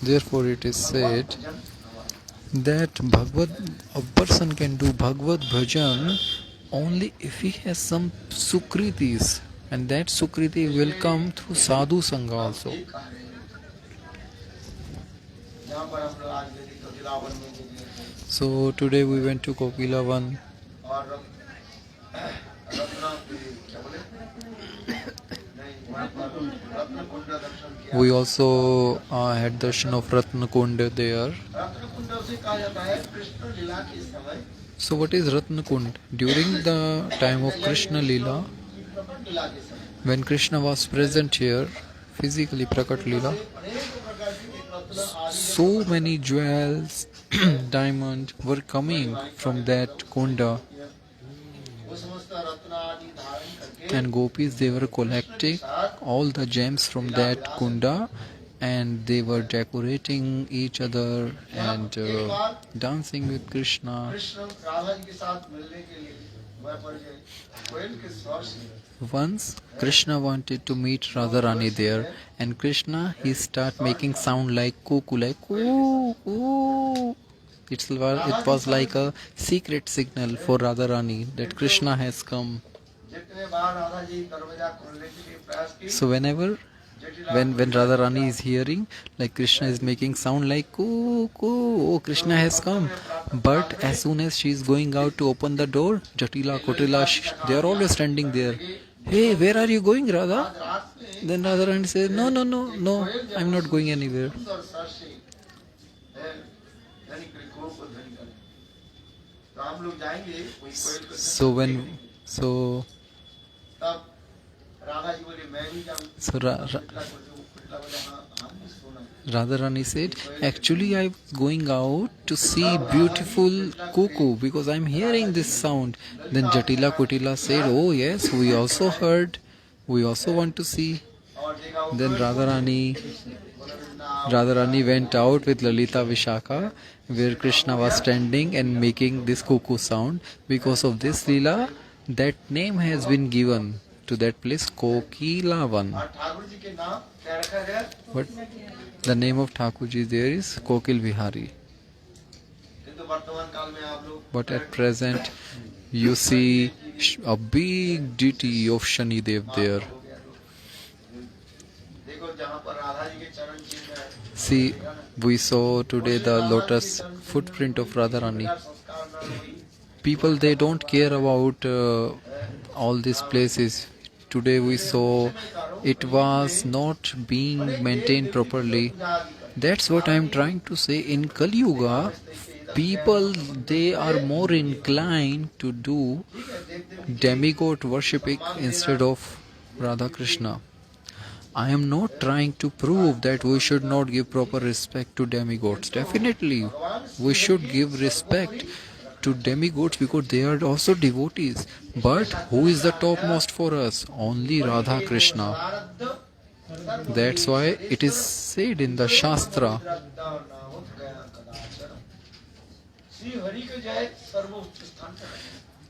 Therefore it is said that a person can do Bhagavad bhajan only if he has some sukritis, and that sukriti will come through sadhu-sanga also. So today we went to Kokilavan. We also had darshan of Ratnakund there. So what is Ratnakund? During the time of Krishna Lila, when Krishna was present here, physically Prakat Lila, so many jewels, diamonds were coming from that kunda, and gopis, they were collecting all the gems from that kunda, and they were decorating each other and dancing with Krishna. Once Krishna wanted to meet Radharani there, and Krishna, he start making sound like cuckoo, like coo, coo. It was like a secret signal for Radharani that Krishna has come. So when Radharani is hearing, like Krishna is making sound like coo, coo, oh, Krishna has come. But as soon as she is going out to open the door, Jatila, Kotila, they are always standing there. Hey, where are you going, Radha? Then Radharani says, no, I'm not going anywhere. So Radharani said, actually I was going out to see beautiful cuckoo because I'm hearing this sound. Then Jatila Kutila said, oh yes, we also heard, we also want to see. Then Radharani went out with Lalita Vishaka, where Krishna was standing and making this cuckoo sound. Because of this Leela, that name has been given to that place, Kokilavan. But the name of Thakurji there is Kokil Vihari. But at present, you see a big deity of Shani Dev there. See, we saw today the lotus footprint of Radharani. People, they don't care about all these places. Today we saw it was not being maintained properly. That's what I am trying to say. In Kali-yuga, people, they are more inclined to do demigod worshipping instead of Radha Krishna. I am not trying to prove that we should not give proper respect to demigods. Definitely, we should give respect to demigods because they are also devotees. But who is the topmost for us? Only Radha Krishna. That's why it is said in the Shastra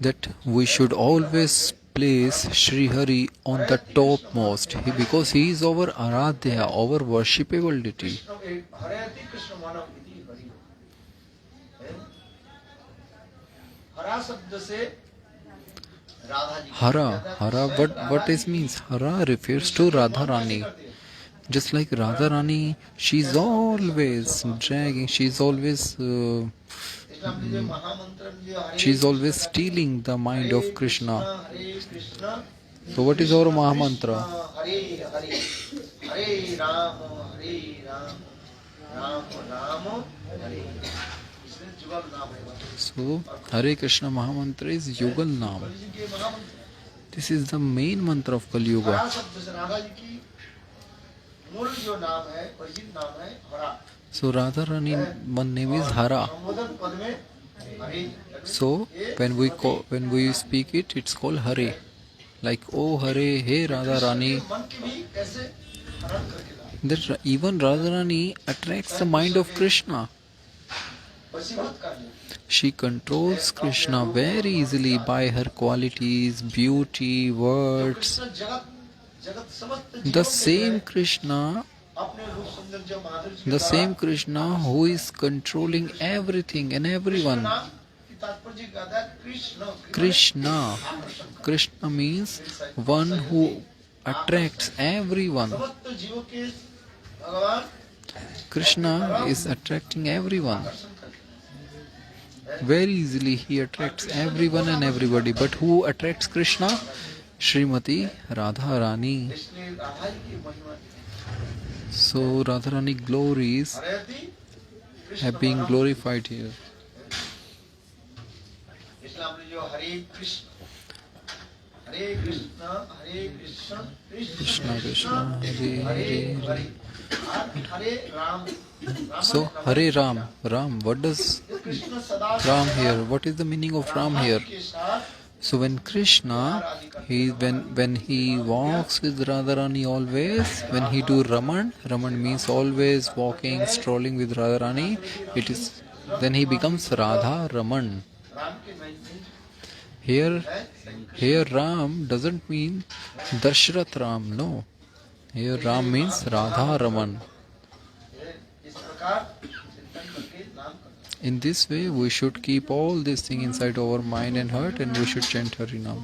that we should always place Sri Hari on the topmost, because he is our Aradhya, our worshipable deity. Hara, what it means? Hara refers to Radharani. Just like Radharani, she's always dragging, she's always stealing the mind of Krishna. So what is our Mahamantra? So Hare Krishna Mahamantra is Yugal Naam. This is the main mantra of Kali-yuga. So Radharani, one name is Hara. So when we speak it, it's called Hare. Like, oh Hare, hey Radharani. That even Radharani attracts the mind of Krishna. She controls Krishna very easily by her qualities, beauty, words. The same Krishna, the same Krishna who is controlling everything and everyone. Krishna. Krishna means one who attracts everyone. Krishna is attracting everyone. Very easily he attracts everyone and everybody. But who attracts Krishna? Srimati Radharani. So Radharani glories have been glorified here. Krishna Krishna Hare Hare. So Hare Ram. Ram, what does Ram here? What is the meaning of Ram here? So when Krishna, when he walks with Radharani always, when he do Raman means always walking, strolling with Radharani, then he becomes Radha Raman. Here Ram doesn't mean Dashrath Ram, no. Here Ram means Radha Raman. In this way, we should keep all these things inside our mind and heart, and we should chant Harinam.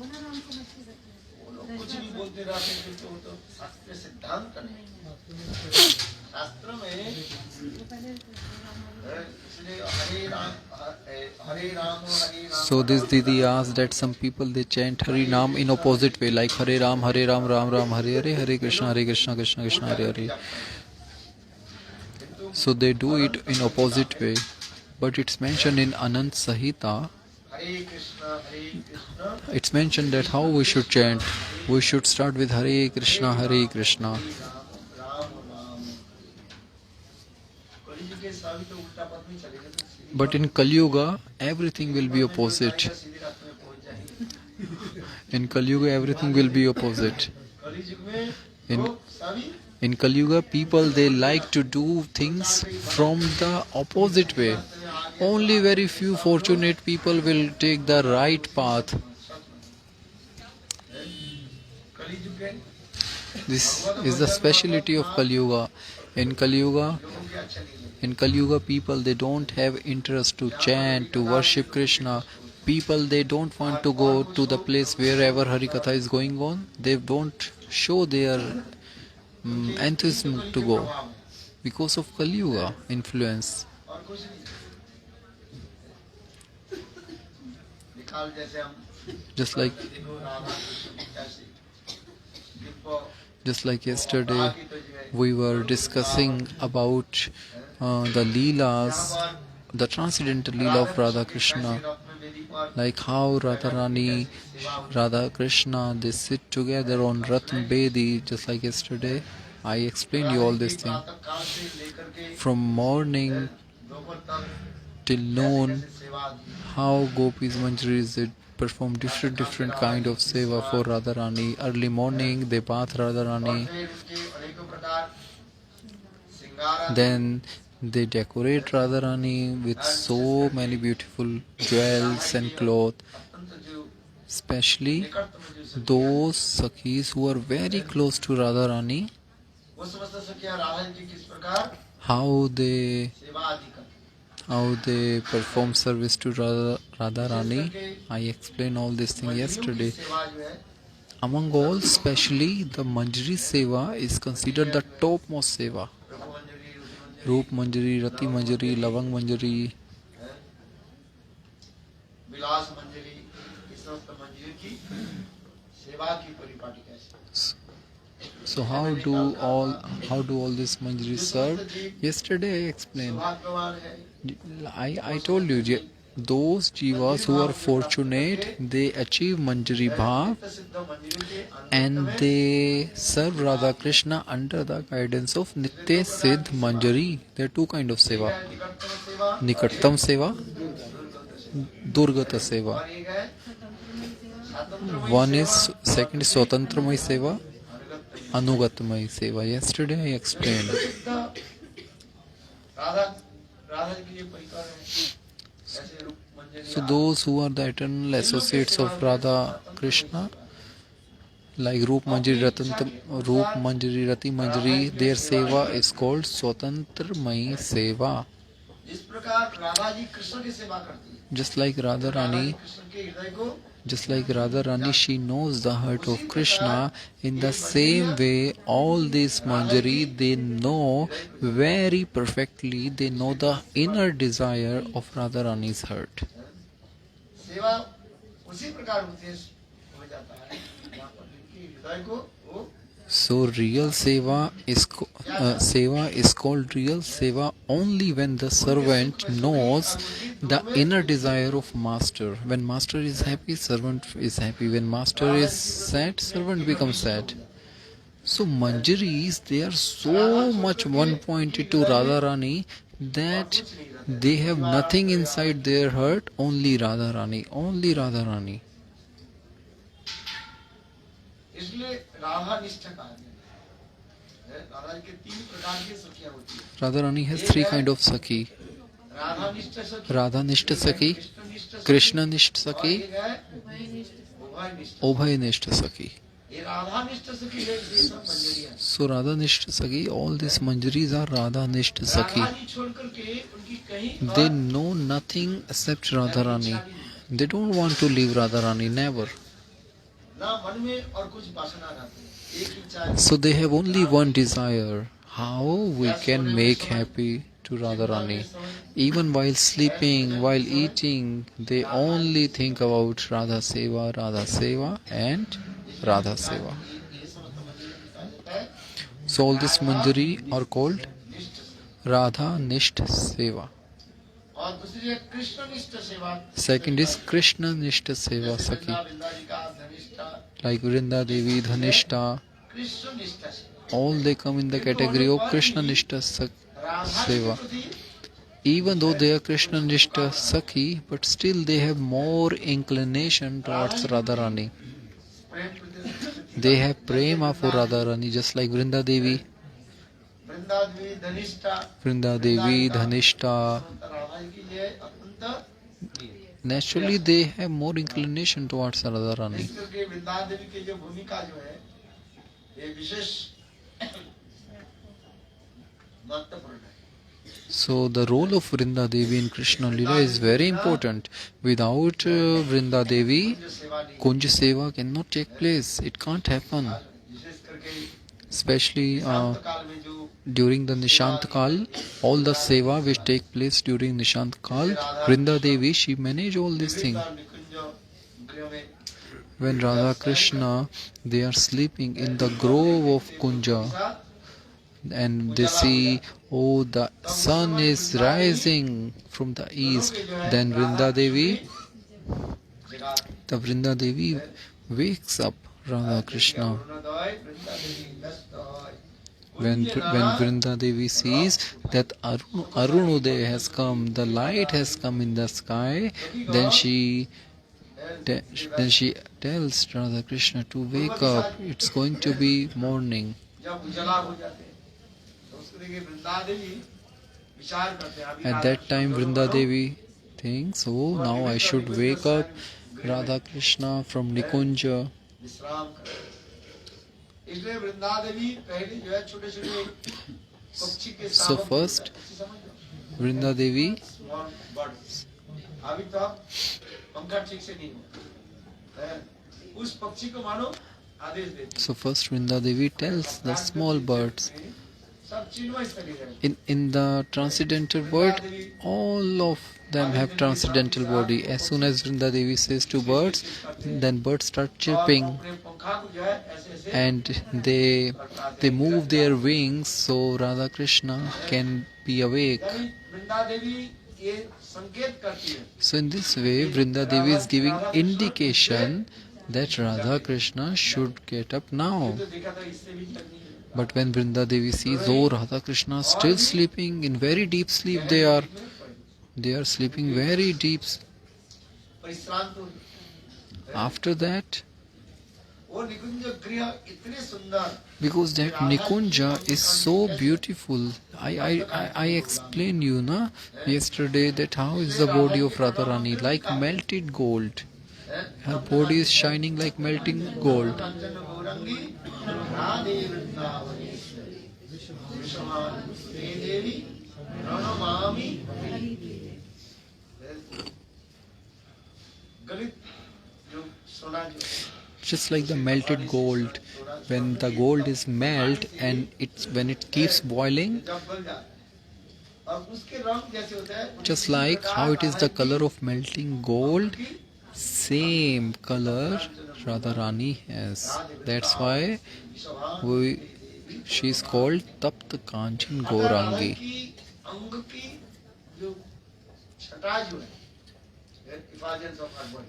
So this Didi asked that some people they chant Harinam in opposite way, like Hare Ram, Ram Ram, Hare Hare, Hare Krishna, Krishna Krishna, Hare Hare. So they do it in opposite way. But it's mentioned in Anant Sahita, it's mentioned that how we should chant. We should start with Hare Krishna, Hare Krishna. But in Kali-yuga, everything will be opposite. In Kali-yuga, everything will be opposite. In Kali-yuga, people they like to do things from the opposite way. Only very few fortunate people will take the right path. This is the speciality of Kali-yuga. In Kali-yuga, people they don't have interest to chant, to worship Krishna. People they don't want to go to the place wherever Harikatha is going on. They don't show their enthusiasm to go because of Kali-yuga influence. Just like yesterday, we were discussing about the Leelas, the Transcendental Leela of Radha Krishna, like how Radharani, Radha Krishna, they sit together on Ratn Bedi, just like yesterday. I explained you all this thing. From morning till noon, how Gopis Manjaris they perform different kind of seva for Radharani. Early morning they bath Radharani. Then they decorate Radharani with so many beautiful jewels and cloth. Especially those Sakhis who are very close to Radharani. How they perform service to Radharani. I explained all these things yesterday. Among all, especially the Manjari-seva is considered the topmost seva. Roop Manjari, Rati Manjari, Lavang Manjari. So how do all these Manjaris serve? Yesterday I explained. I told you, those jivas who are fortunate, they achieve Manjari Bhav and they serve Radha Krishna under the guidance of Nitya Siddh Manjari. There are two kinds of seva. Nikattam Seva, Durgata Seva. Second is Swatantramay Seva, Anugatmay Seva. Yesterday I explained. those who are the eternal associates of Radha Krishna, like Roop Manjari Rati Manjari, their seva is called Swatantra Mai Seva. Just like Radharani, she knows the heart of Krishna. In the same way, all these Manjari, they know very perfectly, they know the inner desire of Radharani's heart. So real seva is called real seva only when the servant knows the inner desire of master. When master is happy, servant is happy. When master is sad, servant becomes sad. So Manjaris, they are so much one-pointed to Radharani that they have nothing inside their heart, only Radharani, only Radharani. Radharani has three kind of Sakhi: Radha Nishta Sakhi, Krishna Nishta Sakhi, Obhay Nishta Sakhi. So Radha Nishta Sakhi, all these Manjaris are Radha Nishta Sakhi. They know nothing except Radharani. They don't want to leave Radharani, never. So they have only one desire: how we can make happy to Radharani. Even while sleeping, while eating, they only think about Radha Seva and Radha Seva. So all these Manjari are called Radha Nishta Seva. Second is Krishna Nishta Seva Sakhi, like Vrinda Devi, Dhanishta. All they come in the category of Krishna Nishta Seva. Even though they are Krishna Nishta Sakhi, but still they have more inclination towards Radharani. They have prema for Radharani, just like Vrinda Devi, Dhanishta. Naturally, they have more inclination towards Radharani. So the role of Vrinda Devi in Krishna Lila is very important. Without Vrinda Devi, Kunja Seva cannot take place. It can't happen. Especially during the Nishant Kal, all the Seva which take place during Nishant Kal, Vrinda Devi, she manage all these things. When Radha Krishna, they are sleeping in the grove of Kunja, and they see, oh, the sun is rising from the east, then Vrinda Devi wakes up Radha Krishna. When Vrinda Devi sees that Arunodaya has come, the light has come in the sky, then she tells Radha Krishna to wake up. It's going to be morning. At that time, Vrinda Devi thinks, oh, now I should wake up Radha Krishna from Nikunja. So first, Vrinda Devi tells the small birds. In the transcendental world, all of them have transcendental body. As soon as Vrinda Devi says to birds, then birds start chirping, and they move their wings so Radha Krishna can be awake. So in this way, Vrinda Devi is giving indication that Radha Krishna should get up now. But when Vrinda Devi sees, oh, Radha Krishna is still sleeping, in very deep sleep they are sleeping very deep. After that, Because that nikunja is so beautiful. I explained you na yesterday that how is the body of Radharani like melted gold. Her body is shining like melting gold. Just like the melted gold, when the gold is melt and when it keeps boiling, just like how it is the color of melting gold, same color Radharani has. That's why she is called Tapt Kanchan Gaurangi.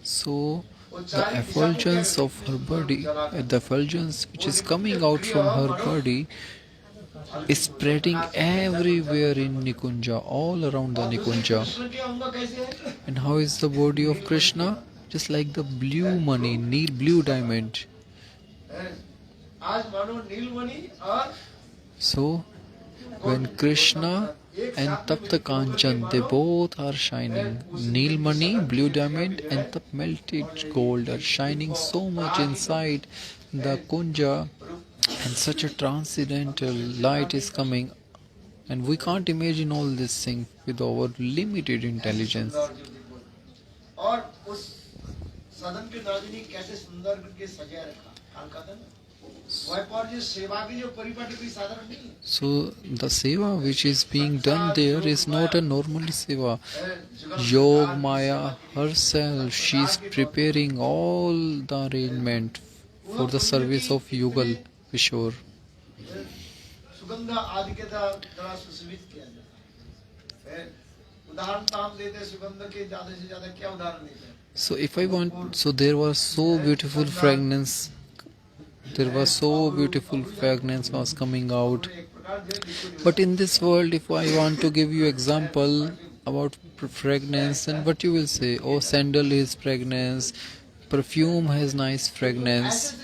So the effulgence of her body, the effulgence which is coming out from her body is spreading everywhere in Nikunja, all around the Nikunja. And how is the body of Krishna? Just like the blue money, blue diamond. So when Krishna and Tapta Kanchan, they both are shining. Nilmani, blue diamond, and the melted gold are shining so much inside the Kunja, and such a transcendental light is coming, and we can't imagine all this thing with our limited intelligence. So the seva which is being done there is not a normal seva. Yog Maya herself, she is preparing all the arrangement for the service of Yugal Kishore. So if I want, so there was so beautiful fragrance. There was so beautiful fragrance was coming out. But in this world, if I want to give you example about fragrance, then what you will say? Oh, sandal is fragrance, perfume has nice fragrance.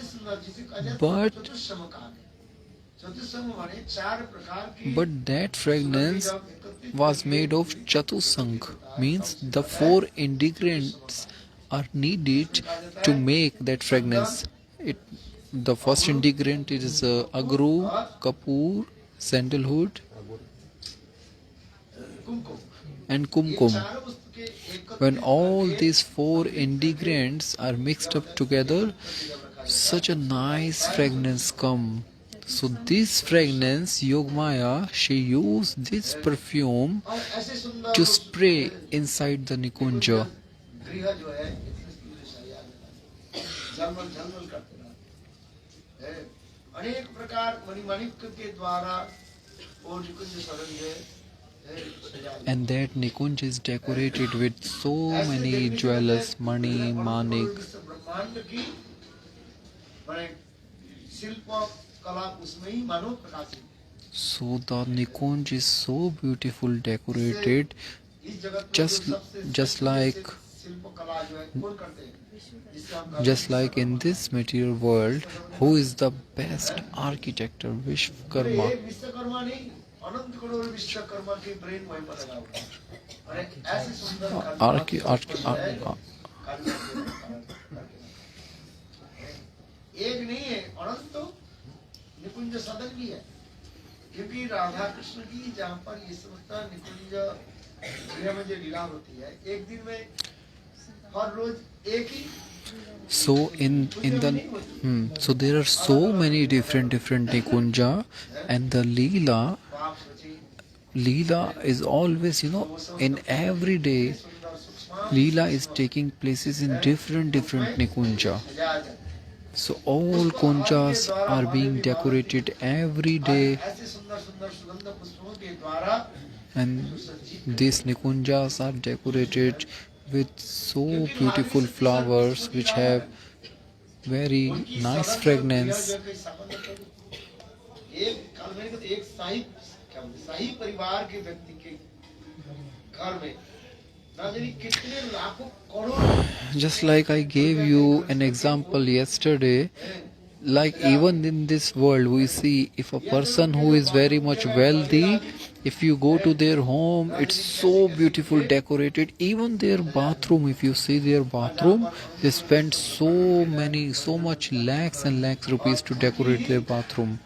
But that fragrance was made of chatusanga, means the 4 ingredients are needed to make that fragrance. The first ingredient is agru, kapoor, sandalwood, and kumkum. When all these 4 ingredients are mixed up together, such a nice fragrance comes. So this fragrance, Yogmaya, she used this perfume to spray inside the Nikunja. And that Nikunj is decorated with so many jewels, mani, manik. So the Nikunj is so beautiful decorated, just like in this material world, who is the best architect? Vishwakarma. निकुंज सदन भी है, क्योंकि राधा कृष्ण की जहाँ पर ये समझता निकुंज गृह में जो लीला होती है, एक दिन में हर रोज एक ही. So so there are so many different nikunja, and the leela is always, in every day leela is taking places in different nikunja. So all kunjas are being decorated every day, and these nikunjas are decorated with so beautiful flowers which have very nice fragrance. Just like I gave you an example yesterday, like even in this world we see, if a person who is very much wealthy, if you go to their home, it's so beautiful decorated. Even their bathroom, if you see their bathroom, they spend so much lakhs and lakhs rupees to decorate their bathroom.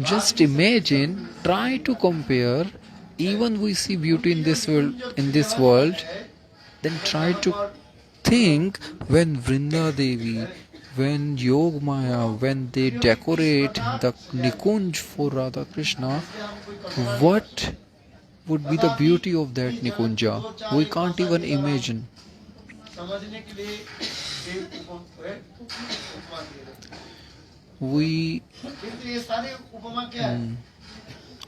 Just imagine, try to compare. Even we see beauty in this world, then try to think when Vrinda Devi, when Yog Maya, when they decorate the nikunj for Radha Krishna, what would be the beauty of that nikunja? We can't even imagine. We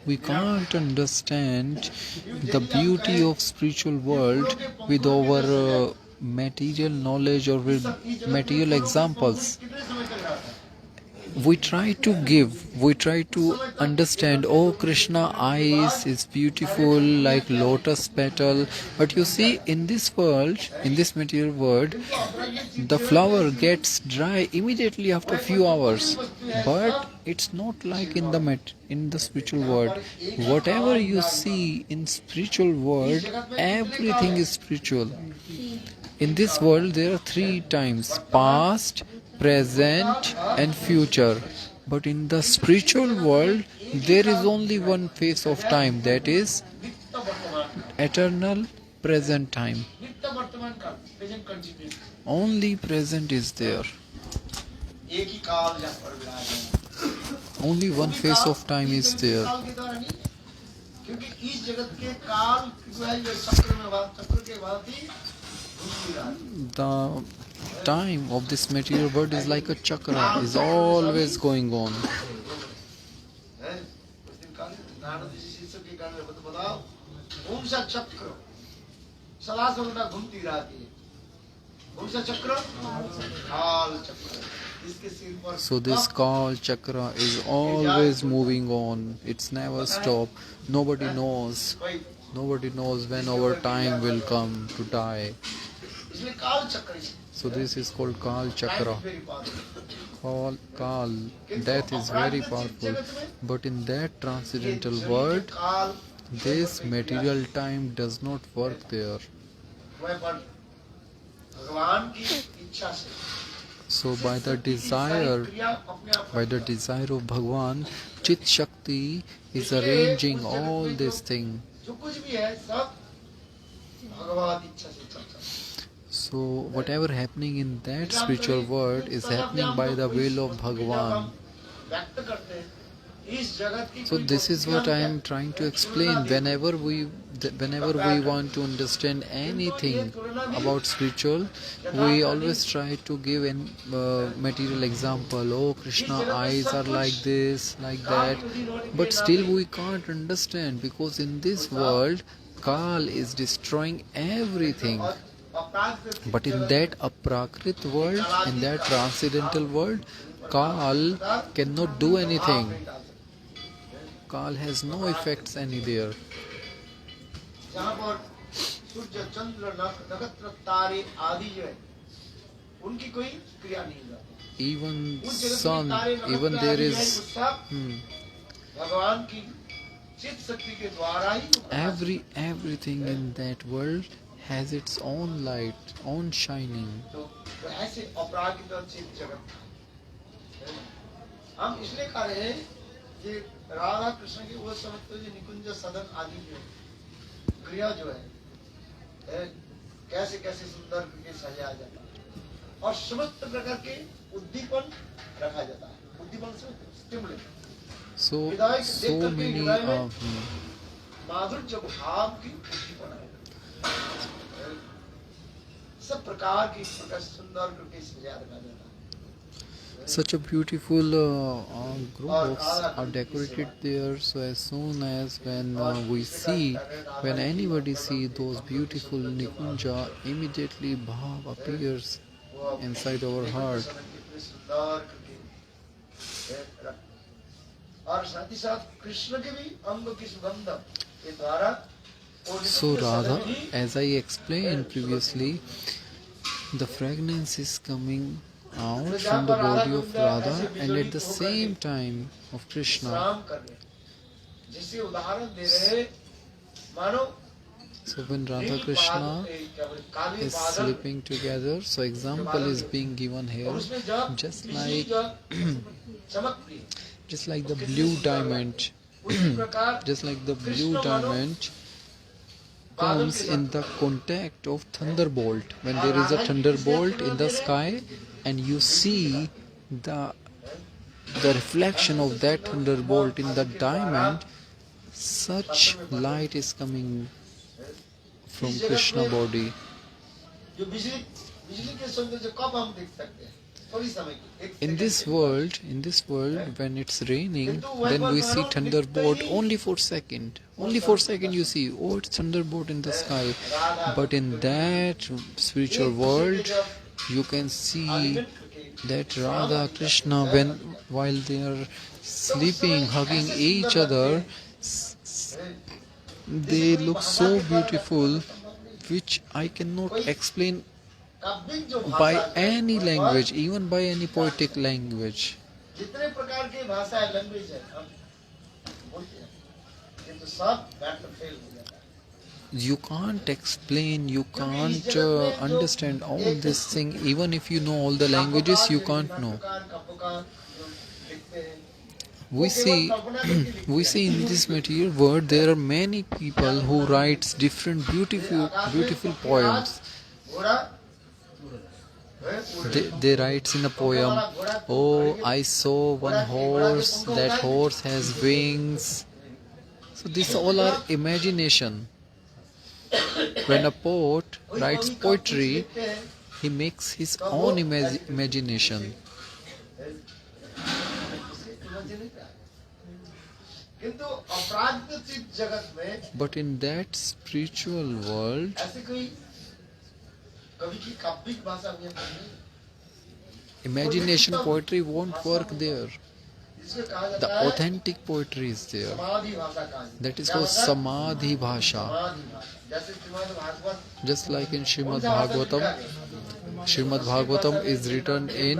we can't understand the beauty of spiritual world with our material knowledge or with material examples. We try to understand, oh, Krishna eyes is beautiful like lotus petal, but you see, in this world, in this material world, the flower gets dry immediately after a few hours. But it's not like in the spiritual world. Whatever you see in spiritual world, everything is spiritual. In this world there are three times: past, present and future. But in the spiritual world there is only one phase of time, that is eternal present time. Only present is there. Only one phase of time is there. The time of this material world is like a chakra, is always going on. So this Kal chakra is always moving on. It's never stop. Nobody knows when our time will come to die. So this is called Kal chakra. Kal, death is very powerful. But in that transcendental world, this material time does not work there. So by the desire of Bhagwan, Chit Shakti is arranging all this thing. So whatever happening in that spiritual world is happening by the will of Bhagwan. So this is what I am trying to explain. Whenever we want to understand anything about spiritual, we always try to give a material example. Oh, Krishna eyes are like this, like that. But still we can't understand, because in this world Kal is destroying everything. But in that aprakrit world, in that transcendental world, Kal cannot do anything. Kal has no effects anywhere. Even sun, even there is everything in that world has its own light, own shining. Radha Krishna की वो समझते जो निकुंज सदन आदि जो क्रिया जो है कैसे कैसे सुंदर करके सजाया जाता है और समस्त प्रकार के उद्दीपन रखा जाता है. उद्दीपन से स्टिमुलेट. So many माधुर्य भाव की उद्दीपन है. सब प्रकार की सुंदर करके सजाया रखा जाता है. Such a beautiful groups are decorated there. So as soon as when anybody see those beautiful nikunja, immediately bhav appears inside our heart. So Radha, as I explained previously, the fragrance is coming out from the body of Radha and at the same time of Krishna. So when Radha Krishna is sleeping together, so example is being given here, just like just like the blue diamond, just like the blue diamond comes in the contact of thunderbolt. When there is a thunderbolt in the sky and you see the reflection of that thunderbolt in the diamond, such light is coming from Krishna body. In this world, when it's raining, then we see thunderbolt only for second. Only for second you see, oh, it's thunderbolt in the sky. But in that spiritual world, you can see that Radha Krishna, while they are sleeping, hugging each other, they look so beautiful, which I cannot explain by any language, even by any poetic language. You can't explain, you can't understand all this thing. Even if you know all the languages, you can't know. We see in this material world there are many people who writes different beautiful poems. They writes in a poem, oh, I saw one horse, that horse has wings. So these all are imagination. When a poet writes poetry, he makes his own imagination. But in that spiritual world, imagination poetry won't work there. The authentic poetry is there. That is called samadhi bhasha. Just like in Srimad Bhagavatam is written in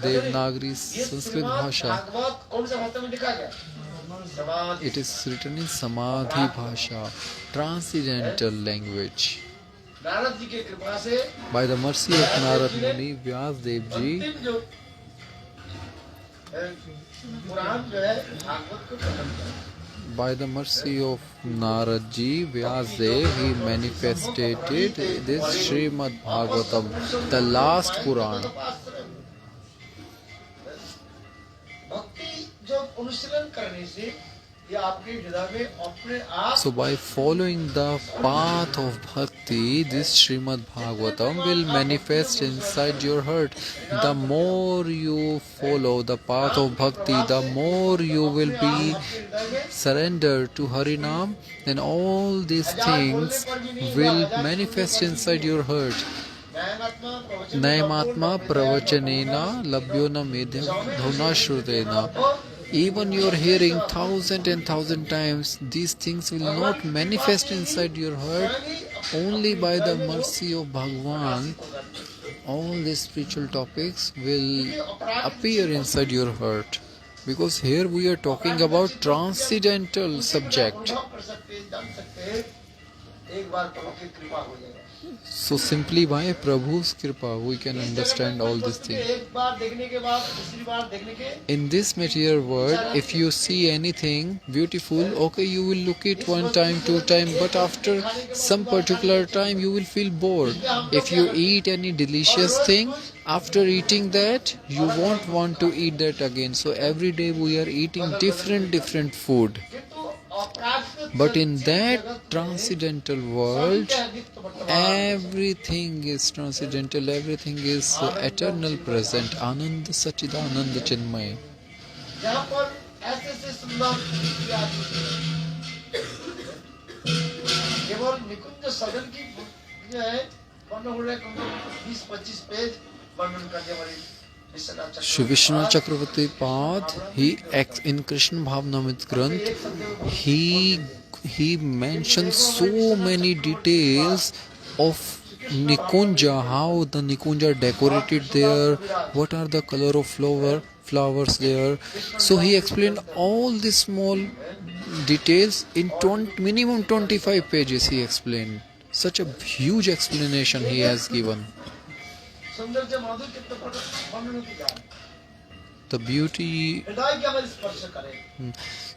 Devanagari Sanskrit bhasha. It is written in samadhi bhasha, transcendental language. By the mercy of Narad Muni, Vyas Dev Ji, by the mercy of Narad Ji, Vyas Dev, he manifested this Srimad Bhagavatam, the last Puran. So by following the path of bhakti, this Srimad Bhagavatam will manifest inside your heart. The more you follow the path of bhakti, the more you will be surrendered to Harinam, then all these things will manifest inside your heart. Nayamatma pravachanena labhyona medhyam dhuna shrutena. Even you are hearing 1,000 times, these things will not manifest inside your heart. Only by the mercy of Bhagwan, all these spiritual topics will appear inside your heart. Because here we are talking about transcendental subject. So simply by Prabhu's kripa we can understand all these things. In this material world, if you see anything beautiful, okay, you will look it one time, two time, but after some particular time you will feel bored. If you eat any delicious thing, after eating that, you won't want to eat that again. So every day we are eating different food. But in that transcendental world, everything is transcendental, everything is eternal present. Ananda Sachidananda Chinmay. Shri Vishnu Chakravarti Pad, he in Krishna Bhavnamit Granth, he mentions so many details of nikunja, how the nikunja decorated there, what are the color of flowers there. So he explained all these small details in minimum 25 pages. He explained such a huge explanation he has given. The beauty.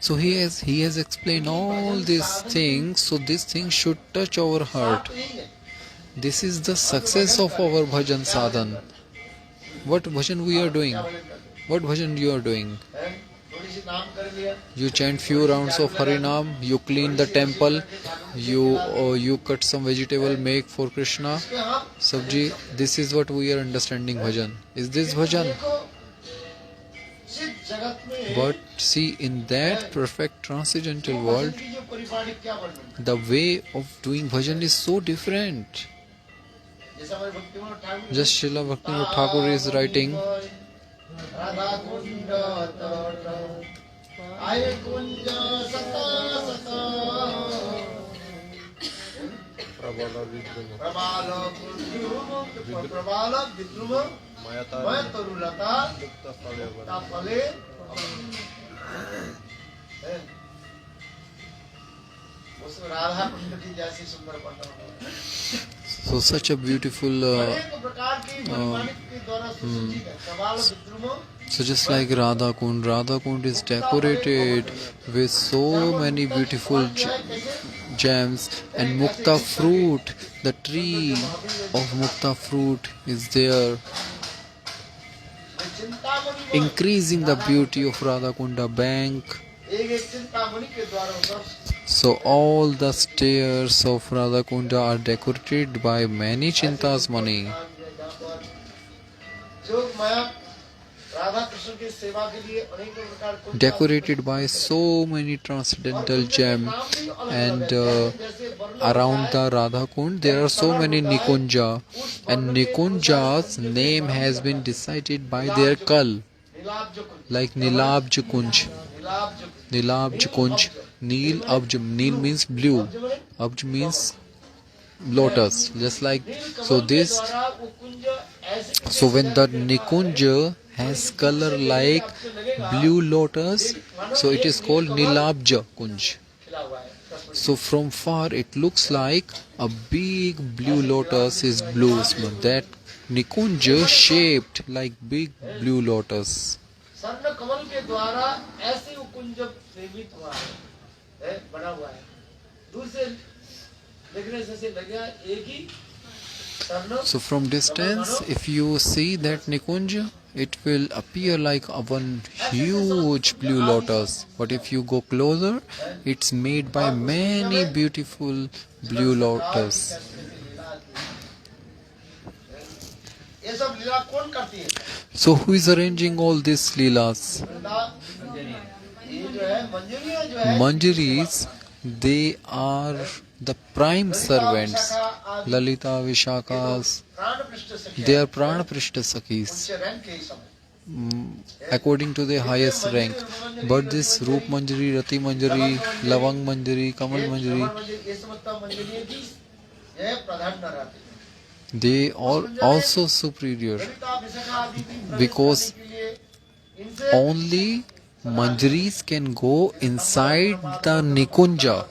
So he has explained all these things. So these things should touch our heart. This is the success of our bhajan sadhan. What bhajan we are doing? What bhajan you are doing? You chant few rounds of Harinam, you clean the temple, you cut some vegetable, make for Krishna. Sabji, this is what we are understanding bhajan. Is this bhajan? But see, in that perfect transcendental world, the way of doing bhajan is so different. Just Srila Bhaktivinoda Thakur is writing, so such a beautiful so just like Radha Kund is decorated with so many beautiful gems, and mukta fruit, the tree of mukta fruit is there, increasing the beauty of Radha Kunda bank. So all the stairs of Radha Kunda are decorated by many chintas money. Decorated by so many transcendental gems, and around the Radha Kund there are so many nikunja, and nikunja's name has been decided by their kal, like Nilabj Kunj, Nil Abj. Nil means blue, Abj means lotus, just like so this. So when the nikunja has color like blue lotus, so it is called Nilabja Kunj. So from far it looks like a big blue lotus is blue, that nikunja shaped like big blue lotus. So from distance, if you see that nikunja, it will appear like one huge blue lotus. But if you go closer, it's made by many beautiful blue lotus. So who is arranging all these leelas? Manjaris, they are the prime servants. Lalita, Vishakhas, they are Prana Prishta Sakhis, according to their highest rank. But this Roop Manjari, Rati Manjari, Lavang Manjari, Kamal Manjari, they are also superior, because only Manjaris can go inside the Nikunja.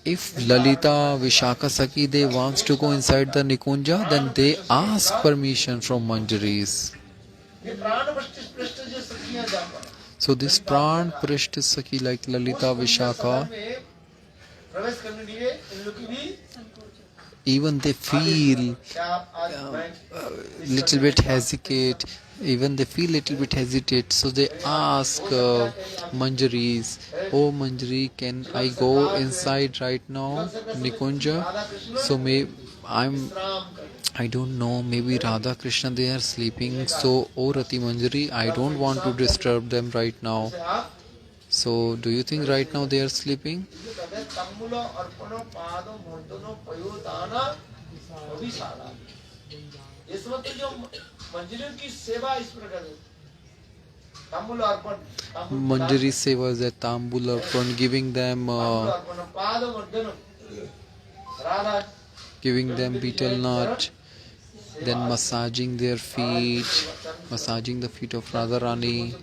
If Lalita, Vishakha Sakhi, they wants to go inside the Nikunja, then they ask permission from Manjaris. So this Pran Prishta Sakhi like Lalita, Vishakha, even they feel little bit hesitate, so they ask Manjaris, oh Manjari, can I go inside right now, Nikunja? So I don't know, maybe Radha Krishna they are sleeping, so oh Rati Manjari, I don't want to disturb them right now. So do you think right now they are sleeping? Manjari-seva is a tambul arpan, giving them giving them betel nut, then massaging their feet, massaging the feet of Radharani.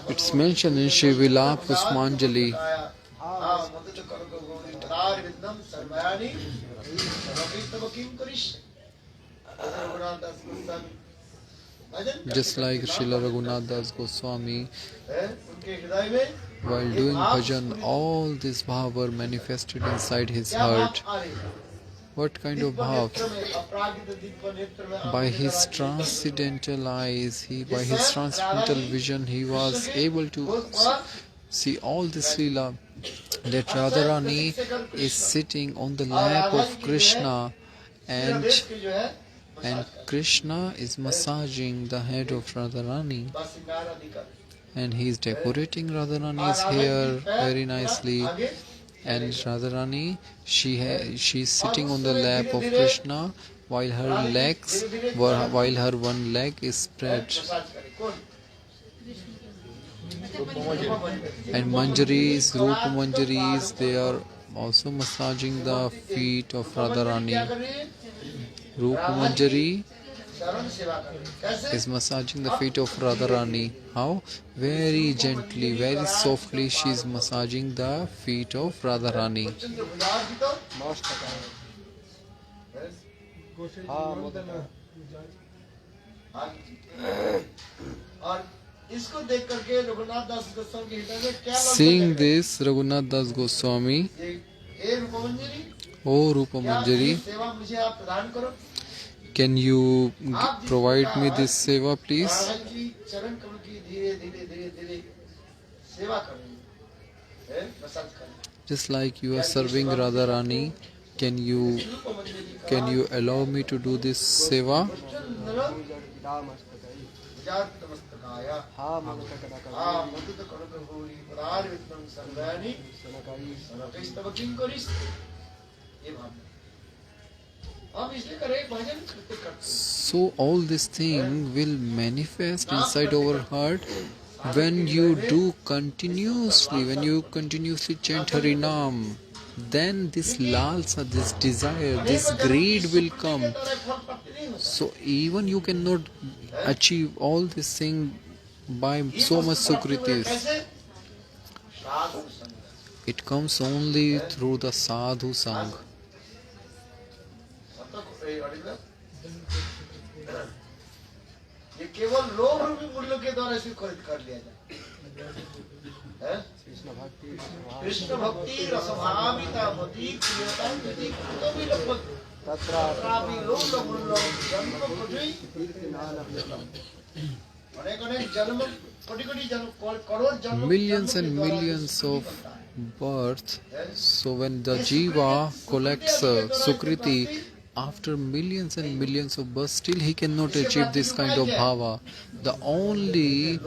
It's mentioned in Shivila Pusmanjali. Just like Srila Raghunath Das Goswami, while doing bhajan, all this bhav were manifested inside his heart. What kind of bhav? By his transcendental eyes, by his transcendental vision, he was able to see all this Leela, that Radharani is sitting on the lap of Krishna, and Krishna is massaging the head of Radharani, and he is decorating Radharani's hair very nicely. And Radharani, she is sitting on the lap of Krishna, while her one leg is spread. And manjaris, Rupa manjaris, they are also massaging the feet of Radharani. Rupa manjari is massaging the feet of Radharani. How? Very gently, very softly she is massaging the feet of Radharani. Seeing this, Raghunath Das Goswami, O Rupa Manjari, can you provide me this seva, please? Just like you are serving Radharani, can you allow me to do this seva? So all this thing will manifest inside our heart when you do continuously, when you continuously chant Harinam. Then this lalsa, this desire, this greed will come. So even you cannot achieve all this thing by so much sukritis. It comes only through the sadhu-sanga. Krishna भक्ति रसभाविता मति प्रियता यदि कुतोभी लभ्यते तत्रापि लोकमुल्लम जन्म कोटि अनेक जन्म कोटि जन्म करोड़ जन्म millions and millions of births. So when the jiva collects sukriti after millions and millions of births, still he cannot achieve this kind of bhava. The only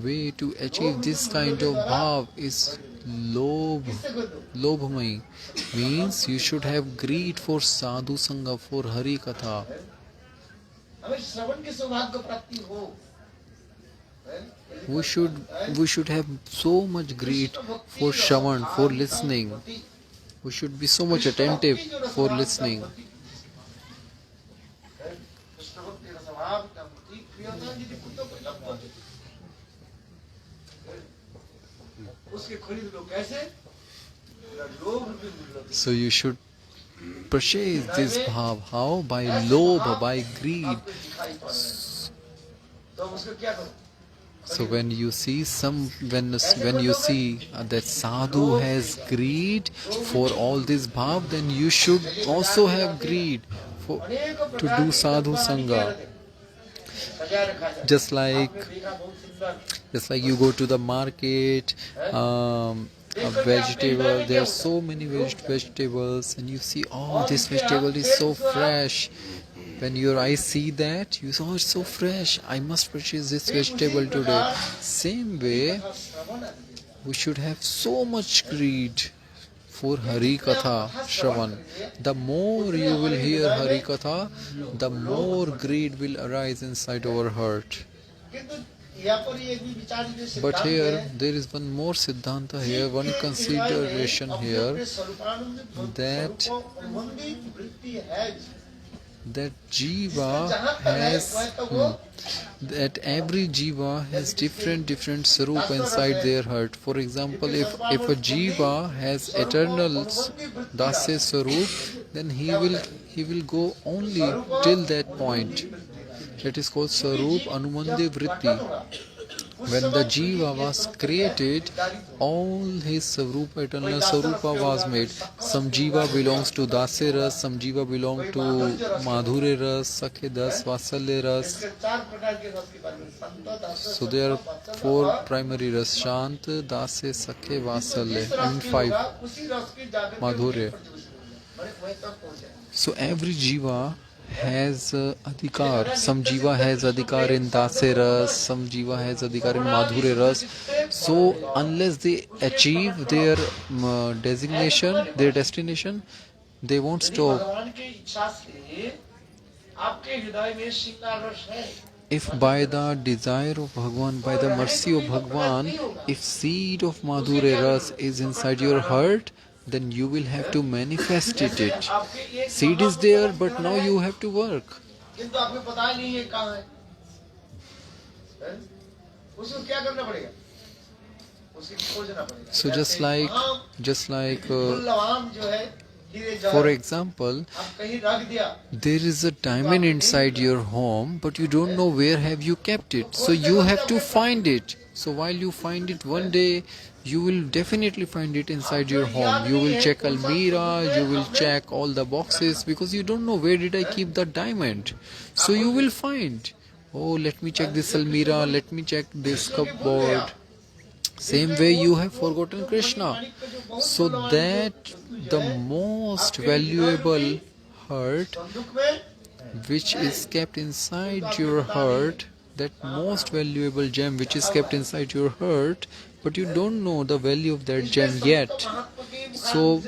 way to achieve this kind of bhav is lobhamai, means you should have greed for sadhu-sanga, for Hari Katha. We should have so much greed for Shravan, for listening. We should be so much attentive for listening. So you should purchase this bhav. How? By lobha, by greed. So when you see that sadhu has greed for all this bhav, then you should also have greed to do sadhu sanga. Just like you go to the market, a vegetable, there are so many vegetables, and you see, oh, this vegetable is so fresh. When your eyes see that, you say, oh, it's so fresh, I must purchase this vegetable today. Same way, we should have so much greed for Hari Katha Shravan. The more you will hear Hari Katha, the more greed will arise inside our heart. किंतु यहाँ पर एक भी विचार जो But सिद्धांत here है there is one more siddhanta here, one कि consideration अपने here, अपने स्वरूपानुबंध that स्वरूपानुबंधी वृत्ति है that जिसमें jiva जहाँ तक है has वह तो वो that every jiva has different sarup inside their heart. For example, if a jiva has eternal dasya sarup, then he will go only till that point. That is called sarup anumande vritti. When the jiva was created, all his sarupa, eternal sarupa was made. Some jiva belongs to dasya ras, some jiva belong to madhure ras, sakhe das, vasalya ras. चार प्रकार के रस के बारे में Sant Das So there are four primary ras: shant, dasya, sakhe, vasalya, and five उसी रस की जागृति madhurya. बड़े वह तक पहुंचे So every jiva has adhikar. Some jiva has adhikar in dasya ras, some jiva has adhikar in madhurya ras. So unless they achieve their designation, their destination, they won't stop. भगवान की इच्छा से आपके हृदय में श्रृंगार रस है If by the desire of Bhagwan, by the mercy of Bhagwan, if seed of madhurya ras is inside your heart, then you will have to manifest it. Seed is there, but now you have to work. किंतु आपको पता ही नहीं है कहाँ है उसको क्या करना पड़ेगा उसकी खोजना पड़ेगा So just like मूल्यवान जो है हीरे for जवाहर example, आप कहीं रख दिया there is a diamond inside your home, but you don't know where have you kept it. So you have to find it. So while you find it one day, you will definitely find it inside your home. You will check almirah, you will check all the boxes because you don't know where did I keep the diamond. So you will find, oh, let me check this almirah, let me check this cupboard. Same way you have forgotten Krishna. So that the most valuable heart संदूक में which is kept inside your heart, that most valuable gem which is kept inside your heart, but you don't know the value of that gem yet. So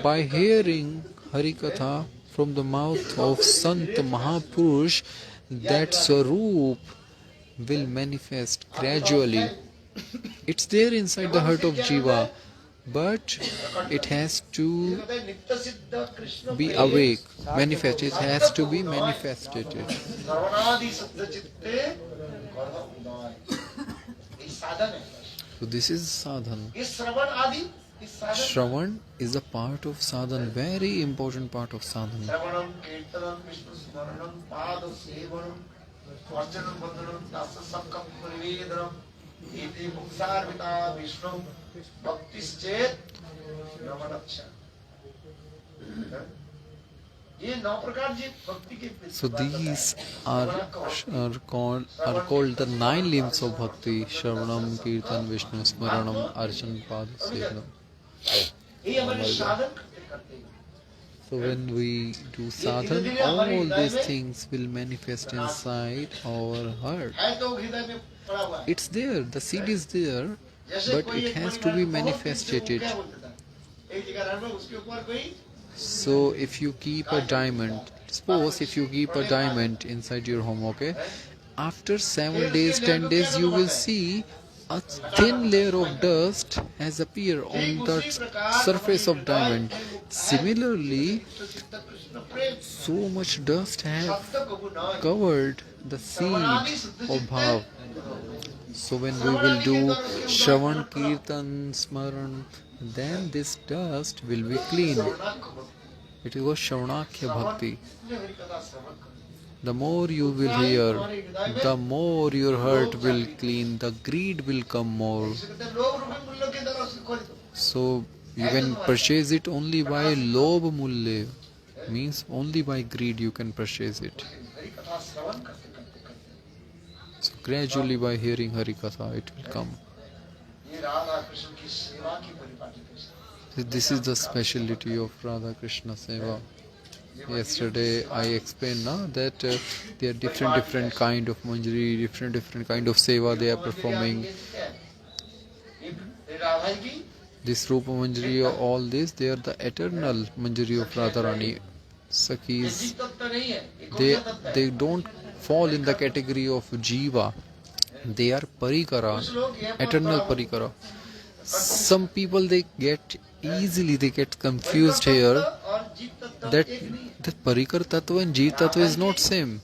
by hearing Harikatha from the mouth of Sant Mahapurush, that Swaroop will manifest gradually. It's there inside the heart of Jiva, but it has to नित्य सिद्ध Krishna be awake, manifest. It has to be manifested. सर्वनादि शुद्ध चित्ते गर्भ उदय ये साधन है So this is sadhan. ये श्रवण आदि इस साधन Shravan is a part of sadhan, very important part of sadhan. श्रवणम कीर्तनम विष्णु स्मरणम पाद सेवनम अर्चनम वंदनम दास संकल्प परिवेदनम इति मुक्तार्विता विष्णु भक्तिश्चेत नवनक्ष ये नौ प्रकार जी भक्ति के So these are called the 9 limbs of bhakti: Shravanam, Kirtan, Vishnu Smaranam, Archan, Pad, Sevanam. ये हमारे साधन करते हैं So when we do sadhan, all these things will manifest inside our heart. है तो हृदय में पड़ा हुआ है It's there, the seed is there, but it has to be manifested. क्या बोलते था एक जगह रहना उसके ऊपर कोई So if you keep a diamond, suppose if you keep a diamond inside your home, okay, after 7 days, 10 days, you will see a thin layer of dust has appeared on the surface of diamond. Similarly, so much dust have covered the seed of bhav. So when we will do Shravan, Kirtan, Smaran, then this dust will be clean. It is called Shravanakhya Bhakti. The more you will hear, the more your heart will clean, the greed will come more. So you can purchase it only by lobh mulya, means only by greed you can purchase it. So gradually by hearing Harikatha it will come. ये राधा कृष्ण की सेवा की परिपाटी है This is the speciality of Radha Krishna Seva. Yesterday I explained that there are different kind of manjari, different kind of seva they are performing. ये राधा की This Rupa Manjari, all this, they are the eternal Manjari of Radharani. Sakhis, तत्व नहीं है ये they don't fall in the category of jiva. They are parikara, कुछ लोग यहाँ पर eternal बड़ा- parikara. Some people they get confused here और जीव तत्व that एक नहीं है। that parikar tattva and jeev tattva is not same.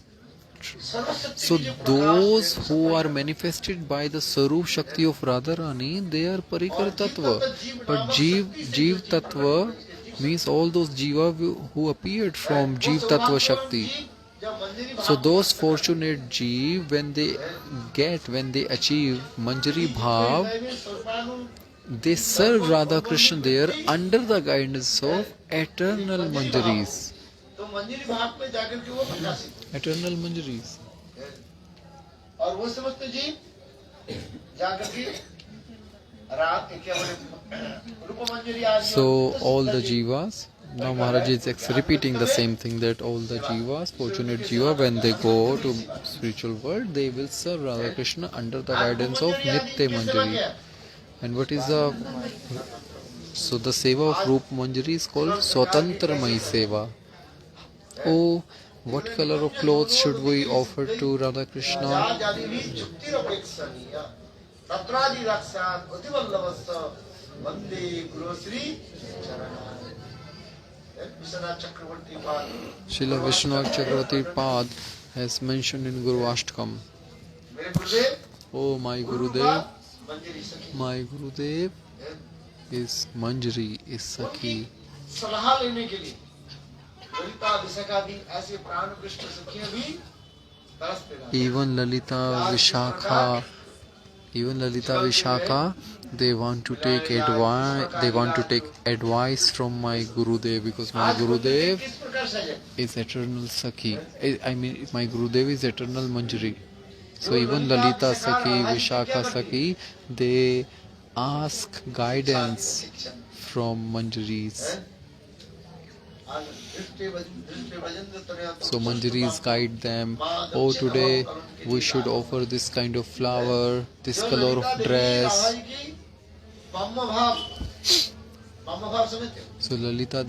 सर्वशक्ति So की जो प्रकाश those है, who are manifested by the Sarup Shakti of Radharani, they are Parikar Tattva. But Jeev Tattva means all those Jiva who appeared from Jeev Tattva Shakti. जब मंजरी So भाव those fortunate Jeev, when they achieve Manjari Bhav, में स्वरूपानु they serve Radha Krishna there under the guidance of eternal Manjaris. तो मंजरी भाव पे जाकर के वो प्रकाशित Eternal Manjaris. और वो समझते जी जाकर के रात के क्या बोले रूप मंजरी आज So all the jivas, now Maharaja is repeating the same thing, that all the jivas, fortunate jiva, when they go to spiritual world, they will serve Radha Krishna under the guidance of Nitya Manjari. And what is the seva of Rup Manjari is called Swatantramayi Seva. Oh, what color of clothes should we offer to Radha Krishna? जाति भी जुक्ति रपेक्षणीय तत्रादि रक्षा अतिवल्लभस्स वंदे गुरुश्री चरणाय विश्वनाथ चक्रवर्ती पाद Srila Vishwanath Chakravarti Pad has mentioned in Guru Ashtakam. मेरे गुरुदेव Oh, my Gurudev, मंजरी सखी my Gurudev is Manjari, is Sakhi. सलाह लेने के लिए ललिता विशाखादि ऐसे प्राण कृष्ण सखियां भी तरसते रहते हैं। Even Lalita Vishakha, they want to take advice from my Gurudev, because my आज Gurudev किस प्रकार सजे is eternal Sakhi. I mean, my Gurudev is eternal Manjari. So even Lalita Sakhi, Vishakha Sakhi, they ask guidance from Manjaris. आज दृष्टि भजन तरह So Manjaris guide them. Oh, today we should offer this kind of flower, this color of dress. मम्मा भाव समझते हो? So Lalita